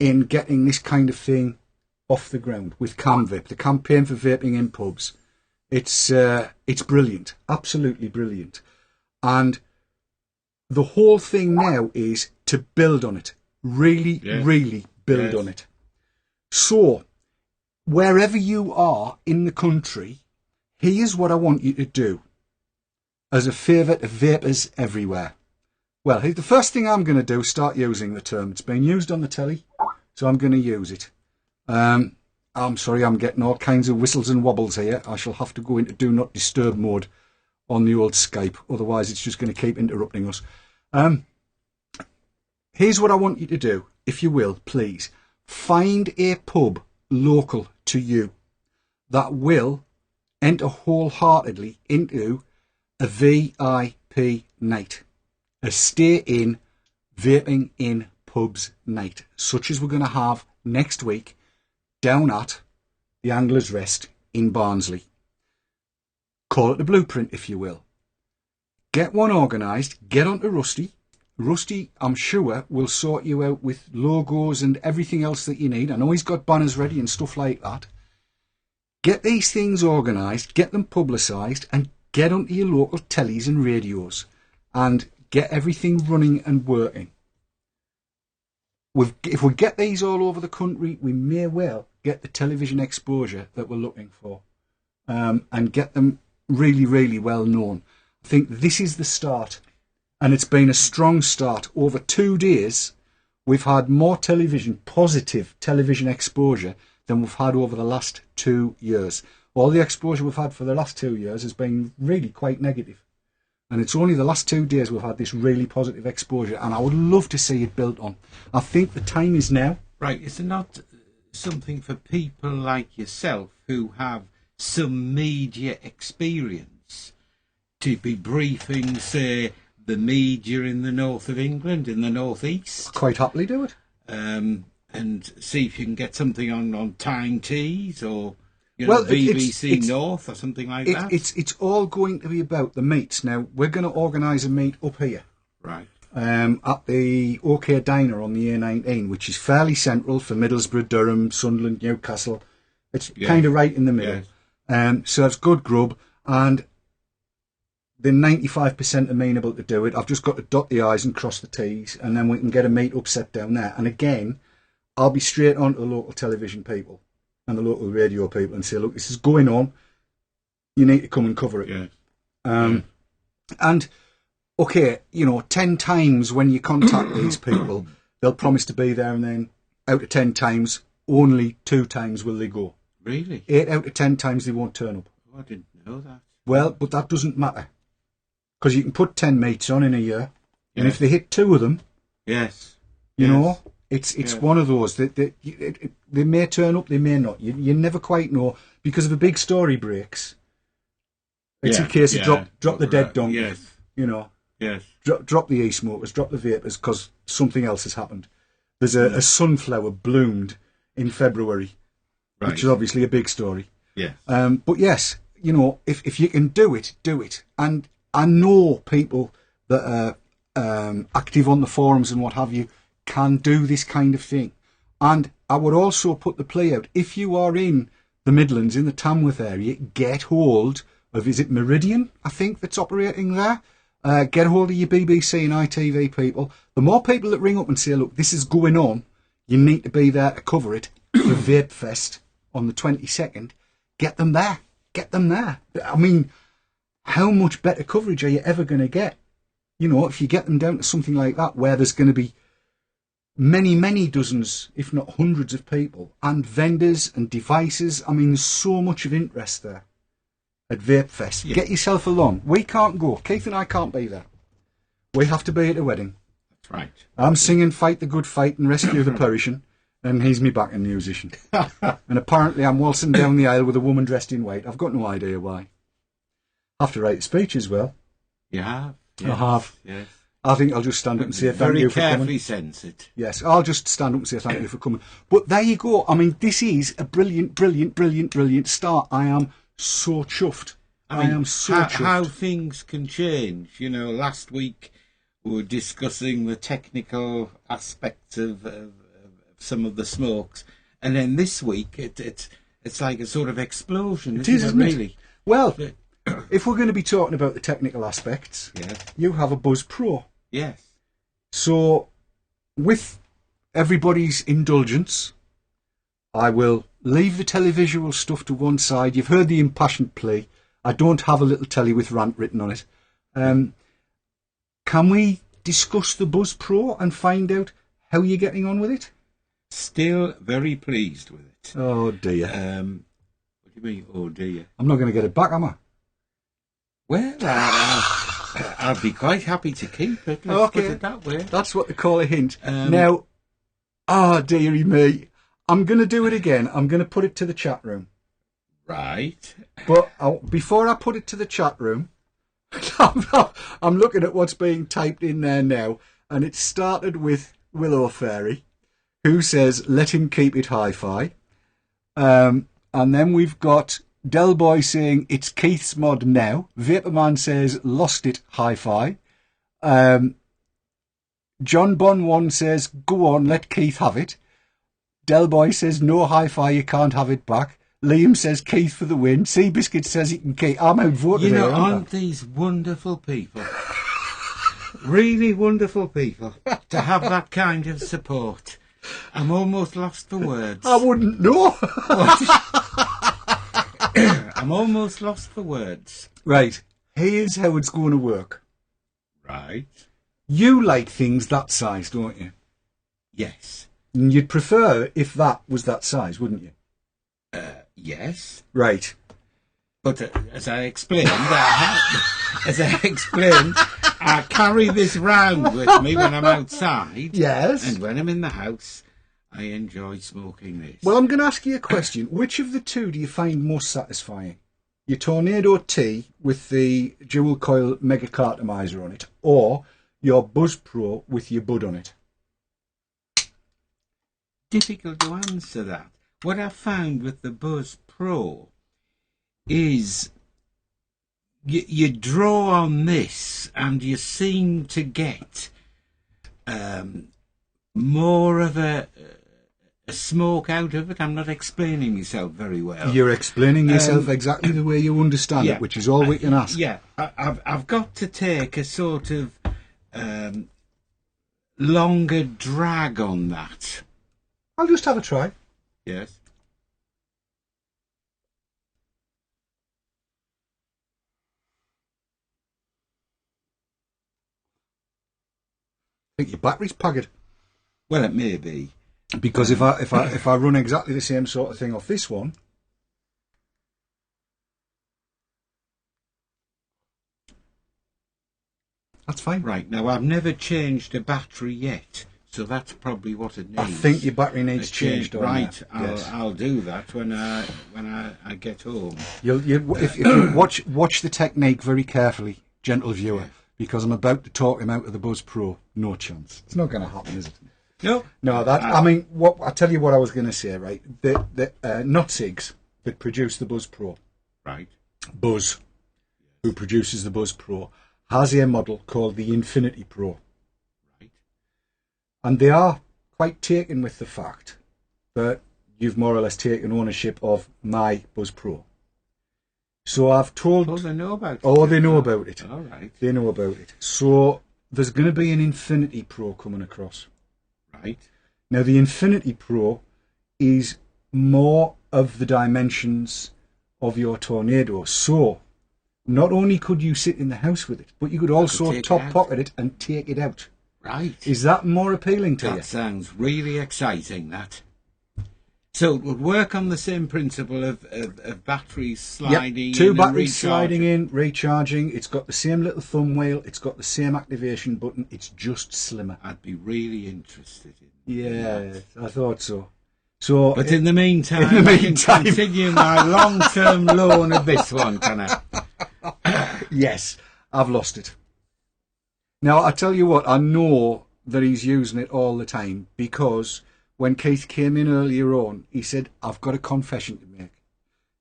Speaker 1: in getting this kind of thing off the ground with CamVip, the campaign for vaping in pubs. It's brilliant, absolutely brilliant. And the whole thing now is to build on it, really build on it. So, wherever you are in the country, here's what I want you to do as a favour to vapers everywhere. Well, the first thing I'm going to do is start using the term. It's been used on the telly, so I'm going to use it. I'm sorry, I'm getting all kinds of whistles and wobbles here. I shall have to go into Do Not Disturb mode on the old Skype, otherwise it's just going to keep interrupting us. here's what I want you to do, if you will, please. Find a pub local to you that will enter wholeheartedly into a VIP night, a stay-in, vaping in pubs night, such as we're going to have next week down at the Angler's Rest in Barnsley. Call it the Blueprint, if you will. Get one organised, get onto Rusty. Rusty, I'm sure, will sort you out with logos and everything else that you need. I know he's got banners ready and stuff like that. Get these things organised, get them publicised, and get onto your local tellies and radios and get everything running and working. If we get these all over the country, we may well get the television exposure that we're looking for, and get them really, really well known. I think this is the start, and it's been a strong start. Over 2 days, we've had more positive television exposure than we've had over the last 2 years. All the exposure we've had for the last 2 years has been really quite negative. And it's only the last 2 days we've had this really positive exposure, and I would love to see it built on. I think the time is now.
Speaker 2: Right, is it not something for people like yourself who have some media experience to be briefing, say, the media in the north of England, in the northeast?
Speaker 1: Quite happily do it.
Speaker 2: And see if you can get something on Tyne Tees or BBC
Speaker 1: it's,
Speaker 2: North or something like that.
Speaker 1: It's all going to be about the meets. Now, we're going to organise a meet up here.
Speaker 2: Right.
Speaker 1: At the OK Diner on the A19, which is fairly central for Middlesbrough, Durham, Sunderland, Newcastle. It's kind of right in the middle. Yes. So it's good grub, and they're 95% amenable to do it. I've just got to dot the I's and cross the T's, and then we can get a meet up set down there. And again, I'll be straight on to the local television people and the local radio people and say, look, this is going on. You need to come and cover it.
Speaker 2: Yeah.
Speaker 1: And, okay, 10 times when you contact these people, they'll promise to be there, and then out of 10 times, only 2 times will they go.
Speaker 2: Really?
Speaker 1: 8 out of 10 times they won't turn up.
Speaker 2: Oh, I didn't know that.
Speaker 1: Well, but that doesn't matter. Because you can put 10 meets on in a year, and if they hit 2 of them, you know, it's one of those. They may turn up, they may not. You never quite know, because if a big story breaks, it's a case of drop the dead donkey,
Speaker 2: Yes.
Speaker 1: Drop the e-smokers, drop the vapors, because something else has happened. There's a sunflower bloomed in February, which is obviously a big story.
Speaker 2: Yes.
Speaker 1: But yes, if you can do it, do it. And I know people that are active on the forums and what have you can do this kind of thing. And I would also put the play out, if you are in the Midlands, in the Tamworth area, get hold of, is it Meridian, I think, that's operating there? Get hold of your BBC and ITV people. The more people that ring up and say, look, this is going on, you need to be there to cover it for Vape Fest on the 22nd, get them there. Get them there. I mean, how much better coverage are you ever going to get? If you get them down to something like that, where there's going to be many, many dozens, if not hundreds of people, and vendors and devices. I mean, there's so much of interest there at Vape Fest. Get yourself along. We can't go. Keith and I can't be there. We have to be at a wedding.
Speaker 2: That's right.
Speaker 1: I'm singing Fight the Good Fight and Rescue the Perishing, and he's me backing musician. And apparently I'm waltzing down the aisle with a woman dressed in white. I've got no idea why. I have to write a speech as well.
Speaker 2: You have?
Speaker 1: Yes. I have.
Speaker 2: Yes.
Speaker 1: I think I'll just stand up and say thank you for coming.
Speaker 2: Very carefully censored.
Speaker 1: Yes, I'll just stand up and say thank you for coming. But there you go. I mean, this is a brilliant, brilliant, brilliant, brilliant start. I am so chuffed. I am so chuffed.
Speaker 2: How things can change. Last week we were discussing the technical aspects of some of the smokes, and then this week it's like a sort of explosion. Isn't it, really?
Speaker 1: Well, if we're going to be talking about the technical aspects, you have a Buzz Pro.
Speaker 2: Yes.
Speaker 1: So, with everybody's indulgence, I will leave the televisual stuff to one side. You've heard the impassioned plea. I don't have a little telly with rant written on it. Can we discuss the Buzz Pro and find out how you're getting on with it?
Speaker 2: Still very pleased with it.
Speaker 1: Oh dear.
Speaker 2: What do you mean, oh dear?
Speaker 1: I'm not going to get it back, am I?
Speaker 2: Well, I'd be quite happy to keep it. Let's put it that way.
Speaker 1: That's what they call a hint. Now, dearie me, I'm going to do it again. I'm going to put it to the chat room.
Speaker 2: Right.
Speaker 1: But before I put it to the chat room, I'm looking at what's being typed in there now, and it started with Willow Fairy, who says, let him keep it hi-fi. And then we've got Del Boy saying, it's Keith's mod now. Vaporman says, lost it hi-fi. John Bon One says, go on, let Keith have it. Del Boy says, no hi-fi, you can't have it back. Liam says, Keith for the win. Seabiscuit says he can keep. I'm outvoted.
Speaker 2: You know,
Speaker 1: here,
Speaker 2: aren't these wonderful people? Really wonderful people to have that kind of support. I'm almost lost for words.
Speaker 1: I wouldn't know.
Speaker 2: I'm almost lost for words.
Speaker 1: Right. Here's how it's going to work.
Speaker 2: Right.
Speaker 1: You like things that size, don't you?
Speaker 2: Yes.
Speaker 1: And you'd prefer if that was that size, wouldn't you?
Speaker 2: Yes.
Speaker 1: Right.
Speaker 2: But as I explained, I carry this round with me when I'm outside.
Speaker 1: Yes.
Speaker 2: And when I'm in the house, I enjoy smoking this.
Speaker 1: Well, I'm going to ask you a question. Which of the two do you find most satisfying? Your Tornado T with the dual coil mega cartomizer on it, or your Buzz Pro with your bud on it?
Speaker 2: Difficult to answer that. What I found with the Buzz Pro is you draw on this and you seem to get more of a smoke out of it. I'm not explaining myself very well.
Speaker 1: You're explaining yourself exactly the way you understand it, which is all we can ask.
Speaker 2: Yeah, I've got to take a sort of longer drag on that.
Speaker 1: I'll just have a try.
Speaker 2: Yes.
Speaker 1: I think your battery's paggered.
Speaker 2: Well, it may be.
Speaker 1: Because if I run exactly the same sort of thing off this one, that's fine.
Speaker 2: Right, now I've never changed a battery yet, so that's probably what it needs.
Speaker 1: I think your battery needs changed.
Speaker 2: Right,
Speaker 1: yes.
Speaker 2: I'll do that when I get home.
Speaker 1: If you watch the technique very carefully, gentle viewer, because I'm about to talk him out of the Buzz Pro. No chance. It's not going to happen, is it?
Speaker 2: No.
Speaker 1: I mean, I tell you what I was going to say, right? The e-cigz that produced the Buzz Pro,
Speaker 2: right?
Speaker 1: Buzz, who produces the Buzz Pro, has a model called the Infinity Pro,
Speaker 2: right?
Speaker 1: And they are quite taken with the fact that you've more or less taken ownership of my Buzz Pro. So I've told.
Speaker 2: Oh, they know about it.
Speaker 1: Oh, they know about it.
Speaker 2: All right.
Speaker 1: They know about it. So there's going to be an Infinity Pro coming across.
Speaker 2: Right.
Speaker 1: Now, the Infinity Pro is more of the dimensions of your Tornado. So, not only could you sit in the house with it, but you could also top pocket it and take it out.
Speaker 2: Right.
Speaker 1: Is that more appealing to you?
Speaker 2: That sounds really exciting, that. So it would work on the same principle of batteries sliding in.
Speaker 1: Two batteries sliding in, recharging. It's got the same little thumb wheel. It's got the same activation button. It's just slimmer.
Speaker 2: I'd be really interested in.
Speaker 1: Yeah, I thought so.
Speaker 2: But in the meantime, I can continue my long-term loan of this one, can I?
Speaker 1: Yes, I've lost it. Now, I tell you what, I know that he's using it all the time because when Keith came in earlier on, he said, I've got a confession to make.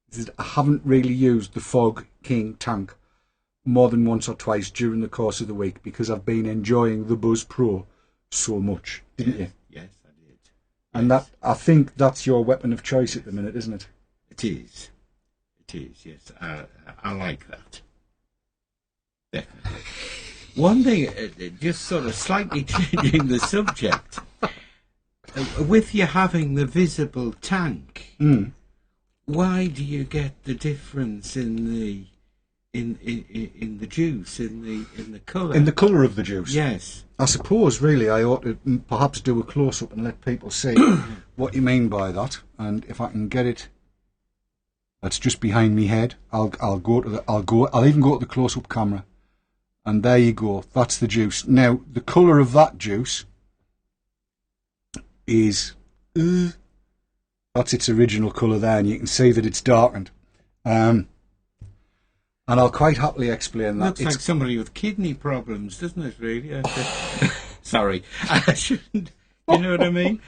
Speaker 1: He said, I haven't really used the Fog King tank more than once or twice during the course of the week because I've been enjoying the Buzz Pro so much, didn't you?
Speaker 2: Yes, I did.
Speaker 1: And that, I think that's your weapon of choice at the minute, isn't it?
Speaker 2: It is. It is, yes. I like that. Definitely. One thing, just sort of slightly changing the subject, with you having the visible tank, why do you get the difference in the juice, in the colour?
Speaker 1: In the colour of the juice?
Speaker 2: Yes.
Speaker 1: I suppose, really, I ought to perhaps do a close-up and let people see what you mean by that. And if I can get it, that's just behind me head. I'll even go to the close-up camera And there you go. That's the juice. Now, the colour of that juice is... that's its original colour there, and you can see that it's darkened. And I'll quite happily explain that.
Speaker 2: Looks like somebody with kidney problems, doesn't it, really? Sorry, I shouldn't. You know what I mean?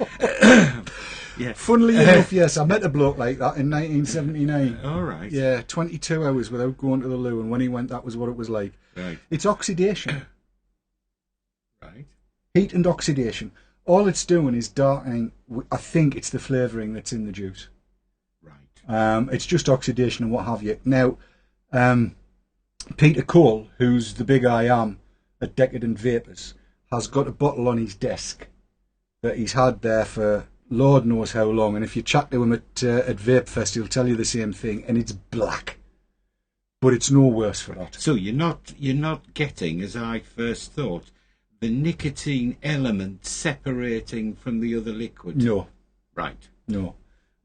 Speaker 2: Yeah.
Speaker 1: Funnily enough, yes, I met a bloke like that in 1979.
Speaker 2: All right.
Speaker 1: Yeah, 22 hours without going to the loo, and when he went, that was what it was like.
Speaker 2: Right.
Speaker 1: It's oxidation.
Speaker 2: Right.
Speaker 1: Heat and oxidation. All it's doing is darkening. I think it's the flavouring that's in the juice.
Speaker 2: Right.
Speaker 1: It's just oxidation and what have you. Now, Peter Cole, who's the big I am at Decadent Vapors, has got a bottle on his desk that he's had there for Lord knows how long. And if you chat to him at Vape Fest, he'll tell you the same thing. And it's black, but it's no worse for that.
Speaker 2: So you're not getting, as I first thought, the nicotine element separating from the other liquid.
Speaker 1: No.
Speaker 2: Right.
Speaker 1: No.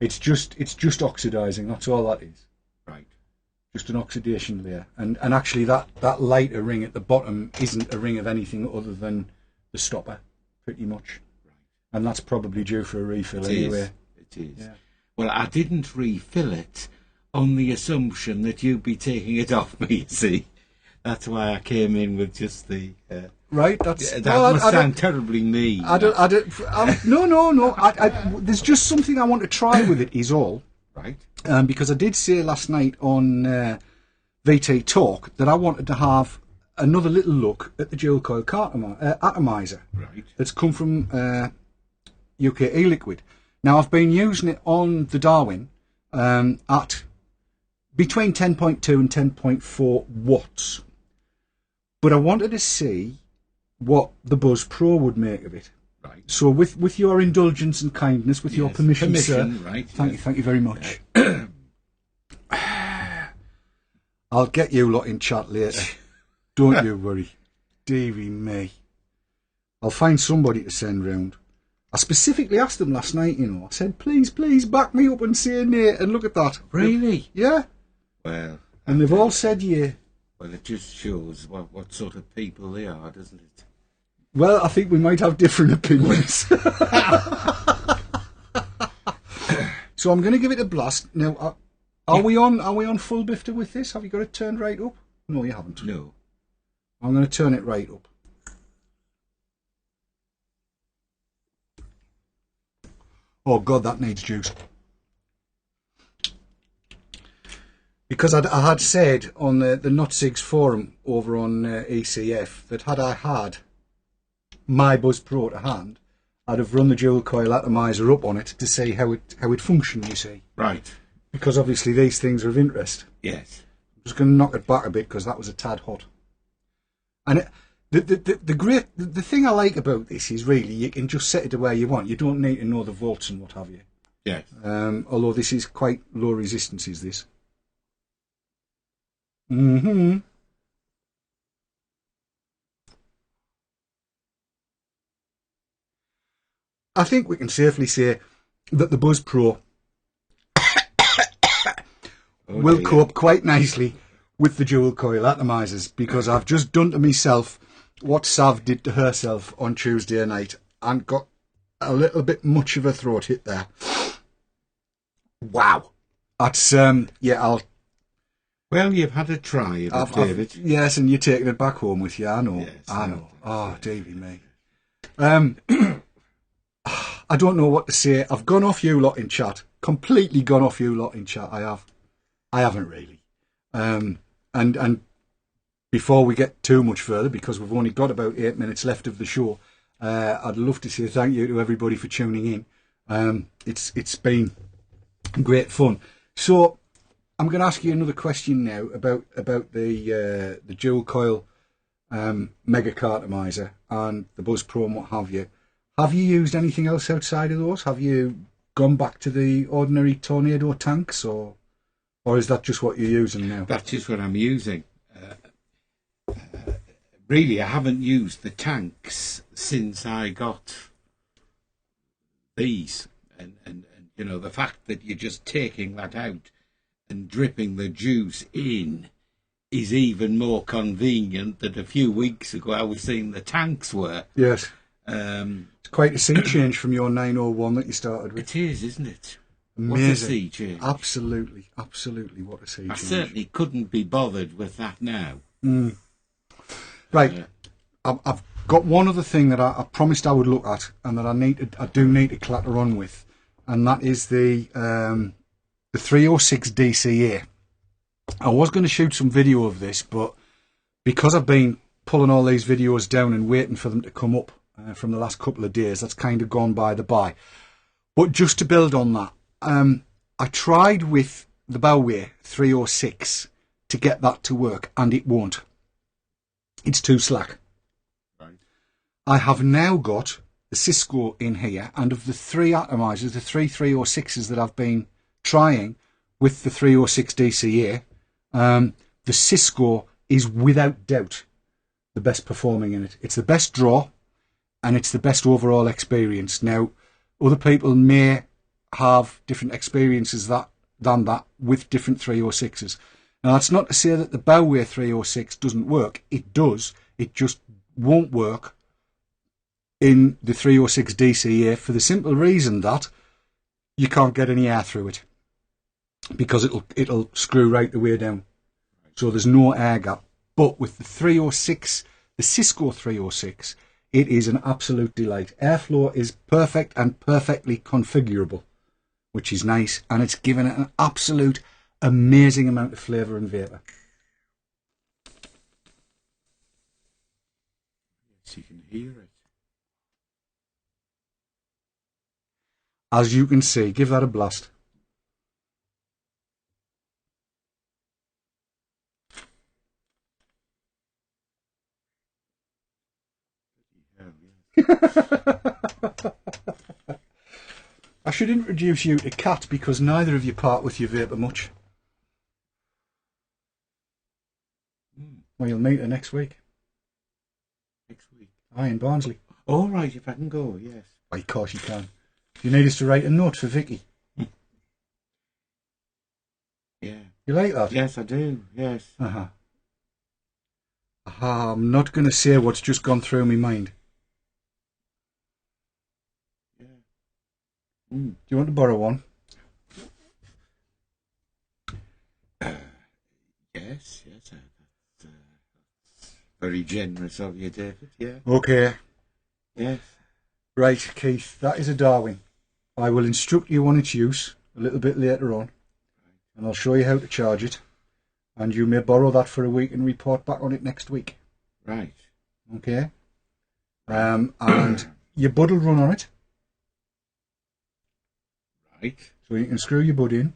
Speaker 1: It's just oxidising. That's all that is.
Speaker 2: Right.
Speaker 1: Just an oxidation layer. And actually that lighter ring at the bottom isn't a ring of anything other than the stopper, pretty much. Right. And that's probably due for a refill anyway.
Speaker 2: It is.
Speaker 1: Yeah.
Speaker 2: Well, I didn't refill it on the assumption that you'd be taking it off me, you see. That's why I came in with just the...
Speaker 1: Right,
Speaker 2: that must sound terribly mean.
Speaker 1: No. There's just something I want to try with it, is all.
Speaker 2: Right.
Speaker 1: Because I did say last night on VT Talk that I wanted to have another little look at the dual coil atomizer.
Speaker 2: Right.
Speaker 1: That's come from UK e-liquid. Now, I've been using it on the Darwin at between 10.2 and 10.4 watts. But I wanted to see what the Buzz Pro would make of it.
Speaker 2: Right.
Speaker 1: So with your indulgence and kindness, with your permission, sir,
Speaker 2: right,
Speaker 1: thank you very much. I'll get you lot in chat later. Don't you worry. Deary me. I'll find somebody to send round. I specifically asked them last night, I said, please back me up and say nay, and look at that.
Speaker 2: Really?
Speaker 1: Yeah.
Speaker 2: Well.
Speaker 1: And they've all said yeah.
Speaker 2: Well, it just shows what sort of people they are, doesn't it?
Speaker 1: Well, I think we might have different opinions. So I'm going to give it a blast. Now, are we on full bifter with this? Have you got it turned right up? No, you haven't.
Speaker 2: No.
Speaker 1: I'm going to turn it right up. Oh, God, that needs juice. Because I had said on the e-cigz forum over on ECF that had I had my Buzz Pro to hand, I'd have run the dual coil atomizer up on it to see how it functioned, you see.
Speaker 2: Right.
Speaker 1: Because obviously these things are of interest.
Speaker 2: Yes.
Speaker 1: I'm just going to knock it back a bit because that was a tad hot. And the thing I like about this is really you can just set it to where you want. You don't need to know the volts and what have you.
Speaker 2: Yes.
Speaker 1: Although this is quite low resistance, is this? Mm-hmm. I think we can safely say that the Buzz Pro will cope quite nicely with the dual coil atomizers, because I've just done to myself what Sav did to herself on Tuesday night and got a little bit much of a throat hit there. Wow. That's, I'll...
Speaker 2: Well, you've had a try of it, David.
Speaker 1: Yes, and you're taking it back home with you, I know.
Speaker 2: Yes,
Speaker 1: I know. Oh, Davey, me. I don't know what to say. I've gone off you lot in chat. Completely gone off you lot in chat, I have. I haven't really. And before we get too much further, because we've only got about 8 minutes left of the show, I'd love to say thank you to everybody for tuning in. It's been great fun. So I'm going to ask you another question now about the dual coil mega cartomizer and the Buzz Pro and what have you. Have you used anything else outside of those? Have you gone back to the ordinary Tornado tanks, or is that just what you're using now?
Speaker 2: That's just what I'm using. Really, I haven't used the tanks since I got these, and the fact that you're just taking that out and dripping the juice in is even more convenient than a few weeks ago I was seeing the tanks were.
Speaker 1: Yes. It's quite a sea change from your 901 that you started with.
Speaker 2: It is, isn't it?
Speaker 1: Amazing.
Speaker 2: What a sea change.
Speaker 1: Absolutely, absolutely, what a sea change.
Speaker 2: I certainly couldn't be bothered with that now.
Speaker 1: Right, I've got one other thing that I promised I would look at, and that I do need to clatter on with, and that is the 306 DCA. I was going to shoot some video of this, but because I've been pulling all these videos down and waiting for them to come up from the last couple of days, that's kind of gone by the by. But just to build on that, I tried with the Bowway 306 to get that to work, and it won't. It's too slack.
Speaker 2: Right.
Speaker 1: I have now got the Cisco in here, and of the three atomizers, the three 306s that I've been trying with the 306 DCA, the Cisco is without doubt the best performing in it. It's the best draw, and it's the best overall experience. Now, other people may have different experiences than that with different 306s. Now, that's not to say that the Bowway 306 doesn't work. It does. It just won't work in the 306 DCA for the simple reason that you can't get any air through it, because it'll screw right the way down. So there's no air gap. But with the 306, the Cisco 306, it is an absolute delight. Airflow is perfect and perfectly configurable, which is nice, and it's given it an absolute amazing amount of flavour and vapour.
Speaker 2: Yes, you can hear it.
Speaker 1: As you can see, give that a blast. I should introduce you to Kat, because neither of you part with your vapour much. Well, you'll meet her next week.
Speaker 2: Next week?
Speaker 1: Aye, in Barnsley.
Speaker 2: All right, if I can go, yes.
Speaker 1: Why, of course you can. You need us to write a note for Vicky.
Speaker 2: Yeah.
Speaker 1: You like that?
Speaker 2: Yes, I do, yes.
Speaker 1: I'm not going to say what's just gone through my mind. Do you want to borrow one?
Speaker 2: Yes, that's very generous of you, David, yeah.
Speaker 1: Okay.
Speaker 2: Yes.
Speaker 1: Right, Keith, that is a Darwin. I will instruct you on its use a little bit later on, and I'll show you how to charge it, and you may borrow that for a week and report back on it next week.
Speaker 2: Right.
Speaker 1: Okay. And your bud will run on it.
Speaker 2: Right.
Speaker 1: So you can screw your bud in.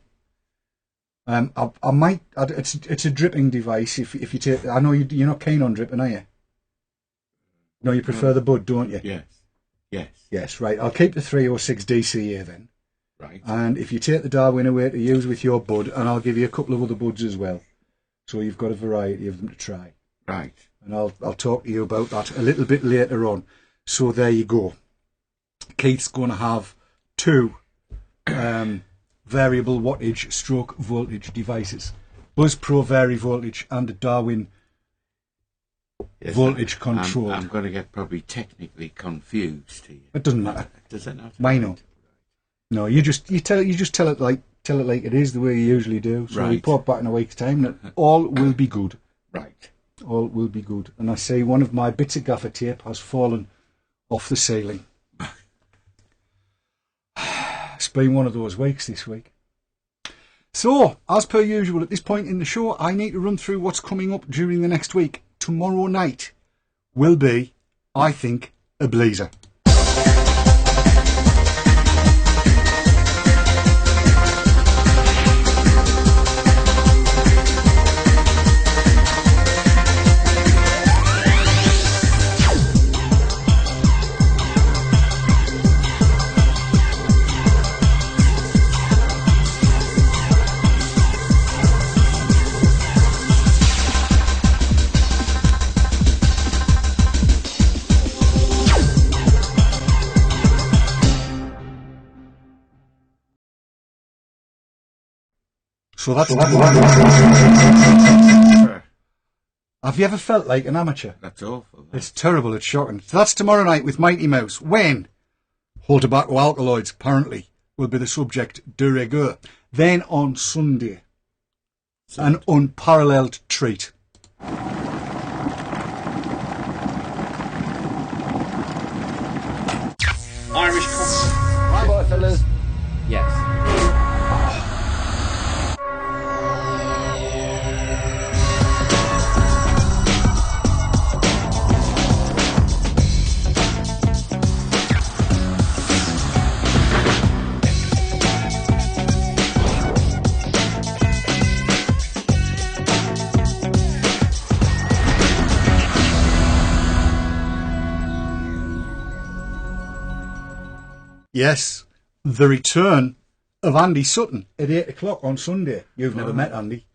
Speaker 1: It's a dripping device. If you take, I know you're not keen on dripping, are you? No, you prefer the bud, don't you?
Speaker 2: Yes. Yes.
Speaker 1: Yes, right. I'll keep the 306 DCA then.
Speaker 2: Right.
Speaker 1: And if you take the Darwin away to use with your bud, and I'll give you a couple of other buds as well, so you've got a variety of them to try.
Speaker 2: Right.
Speaker 1: And I'll talk to you about that a little bit later on. So there you go. Keith's going to have two variable wattage stroke voltage devices. Buzz Pro Vari Voltage and a Darwin voltage control.
Speaker 2: I'm going to get probably technically confused here.
Speaker 1: It doesn't matter.
Speaker 2: Does it not?
Speaker 1: Why not? No, you just tell it like it is, the way you usually do. So
Speaker 2: Right.
Speaker 1: report back in a week's time that all will be good.
Speaker 2: Right.
Speaker 1: All will be good. And I see one of my bits of gaffer tape has fallen off the ceiling. It's been one of those weeks this week. So, as per usual, at this point in the show, I need to run through what's coming up during the next week. Tomorrow night will be, I think, a blazer. So that's Have you ever felt like an amateur?
Speaker 2: That's awful.
Speaker 1: It's terrible, it's shocking. So that's tomorrow night with Mighty Mouse, when whole tobacco alkaloids, apparently, will be the subject de rigueur. Then on Sunday, an unparalleled treat.
Speaker 2: Irish coffee.
Speaker 14: Bye bye, fellas. Yes.
Speaker 1: Yes, the return of Andy Sutton at 8 o'clock on Sunday. You've never met Andy.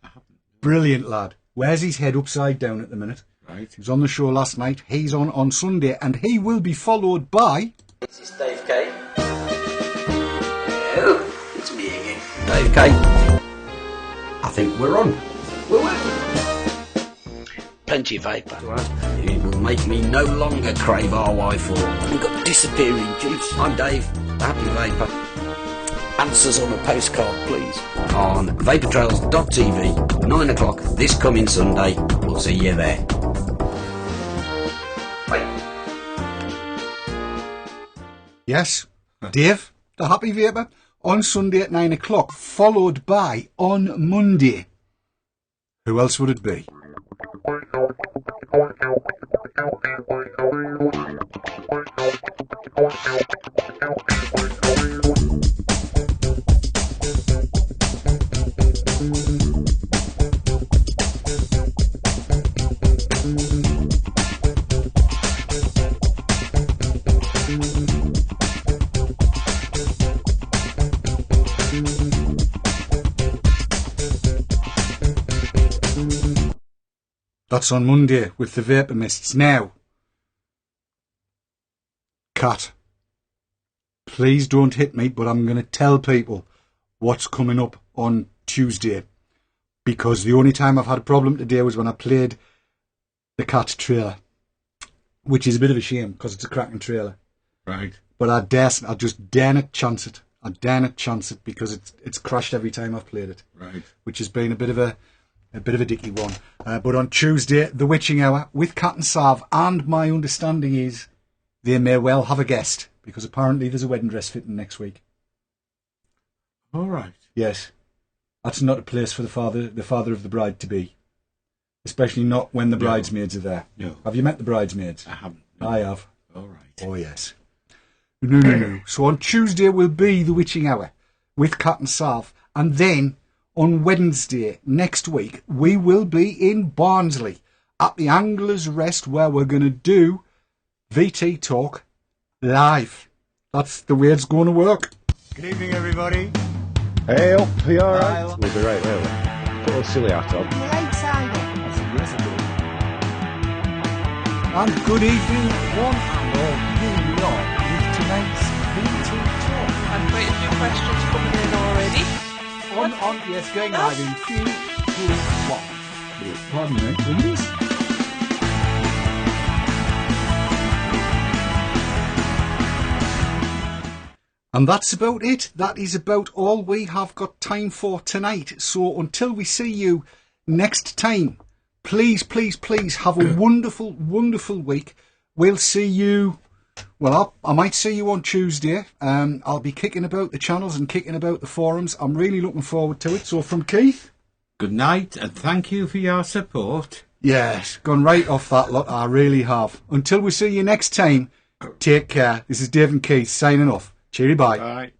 Speaker 1: Brilliant lad. Wears his head upside down at the minute.
Speaker 2: Right.
Speaker 1: He was on the show last night. He's on Sunday, and he will be followed by...
Speaker 19: This is Dave K. Hello, it's me again. Dave K. I think we're on. We're plenty of vapour. It will make me no longer crave RY4. We've got disappearing juice. I'm Dave, the Happy Vapour. Answers on a postcard, please. On vapourtrails.tv, 9 o'clock this coming Sunday. We'll see you there. Bye.
Speaker 1: Yes, Dave, the Happy Vapour, on Sunday at 9 o'clock, followed by, on Monday, who else would it be? That's on Monday with the Vapour Mists. Now, Kat, please don't hit me, but I'm going to tell people what's coming up on Tuesday, because the only time I've had a problem today was when I played the Cat trailer, which is a bit of a shame because it's a cracking trailer.
Speaker 2: Right.
Speaker 1: But I just dare not chance it. I dare not chance it because it's crashed every time I've played it.
Speaker 2: Right.
Speaker 1: Which has been a bit of a dicky one. But on Tuesday, the Witching Hour with Cat and Sav, and my understanding is they may well have a guest, because apparently there's a wedding dress fitting next week.
Speaker 2: All right.
Speaker 1: Yes. That's not a place for the father of the bride to be. Especially not when the bridesmaids are there.
Speaker 2: No.
Speaker 1: Have you met the bridesmaids?
Speaker 2: I haven't.
Speaker 1: I have.
Speaker 2: All right.
Speaker 1: Oh, yes. No. So on Tuesday will be the Witching Hour with Cat and Sav, and then on Wednesday next week, we will be in Barnsley at the Anglers Rest, where we're going to do VT Talk live. That's the way it's going to work. Good evening, everybody.
Speaker 12: Hey up, you alright? We'll be right there. Put a silly hat on.
Speaker 1: And good evening, one and all. Here we are with tonight's VT Talk.
Speaker 20: And quite a few questions coming in already.
Speaker 1: Yes, going live in 3, 2, 1. Pardon me, please. And that's about it. That is about all we have got time for tonight. So until we see you next time, please have a wonderful, wonderful week. We'll see you... Well, I might see you on Tuesday. I'll be kicking about the channels and kicking about the forums. I'm really looking forward to it. So from Keith...
Speaker 2: Good night, and thank you for your support.
Speaker 1: Yes, gone right off that lot, I really have. Until we see you next time, take care. This is Dave and Keith signing off. Cheery bye.
Speaker 2: Bye.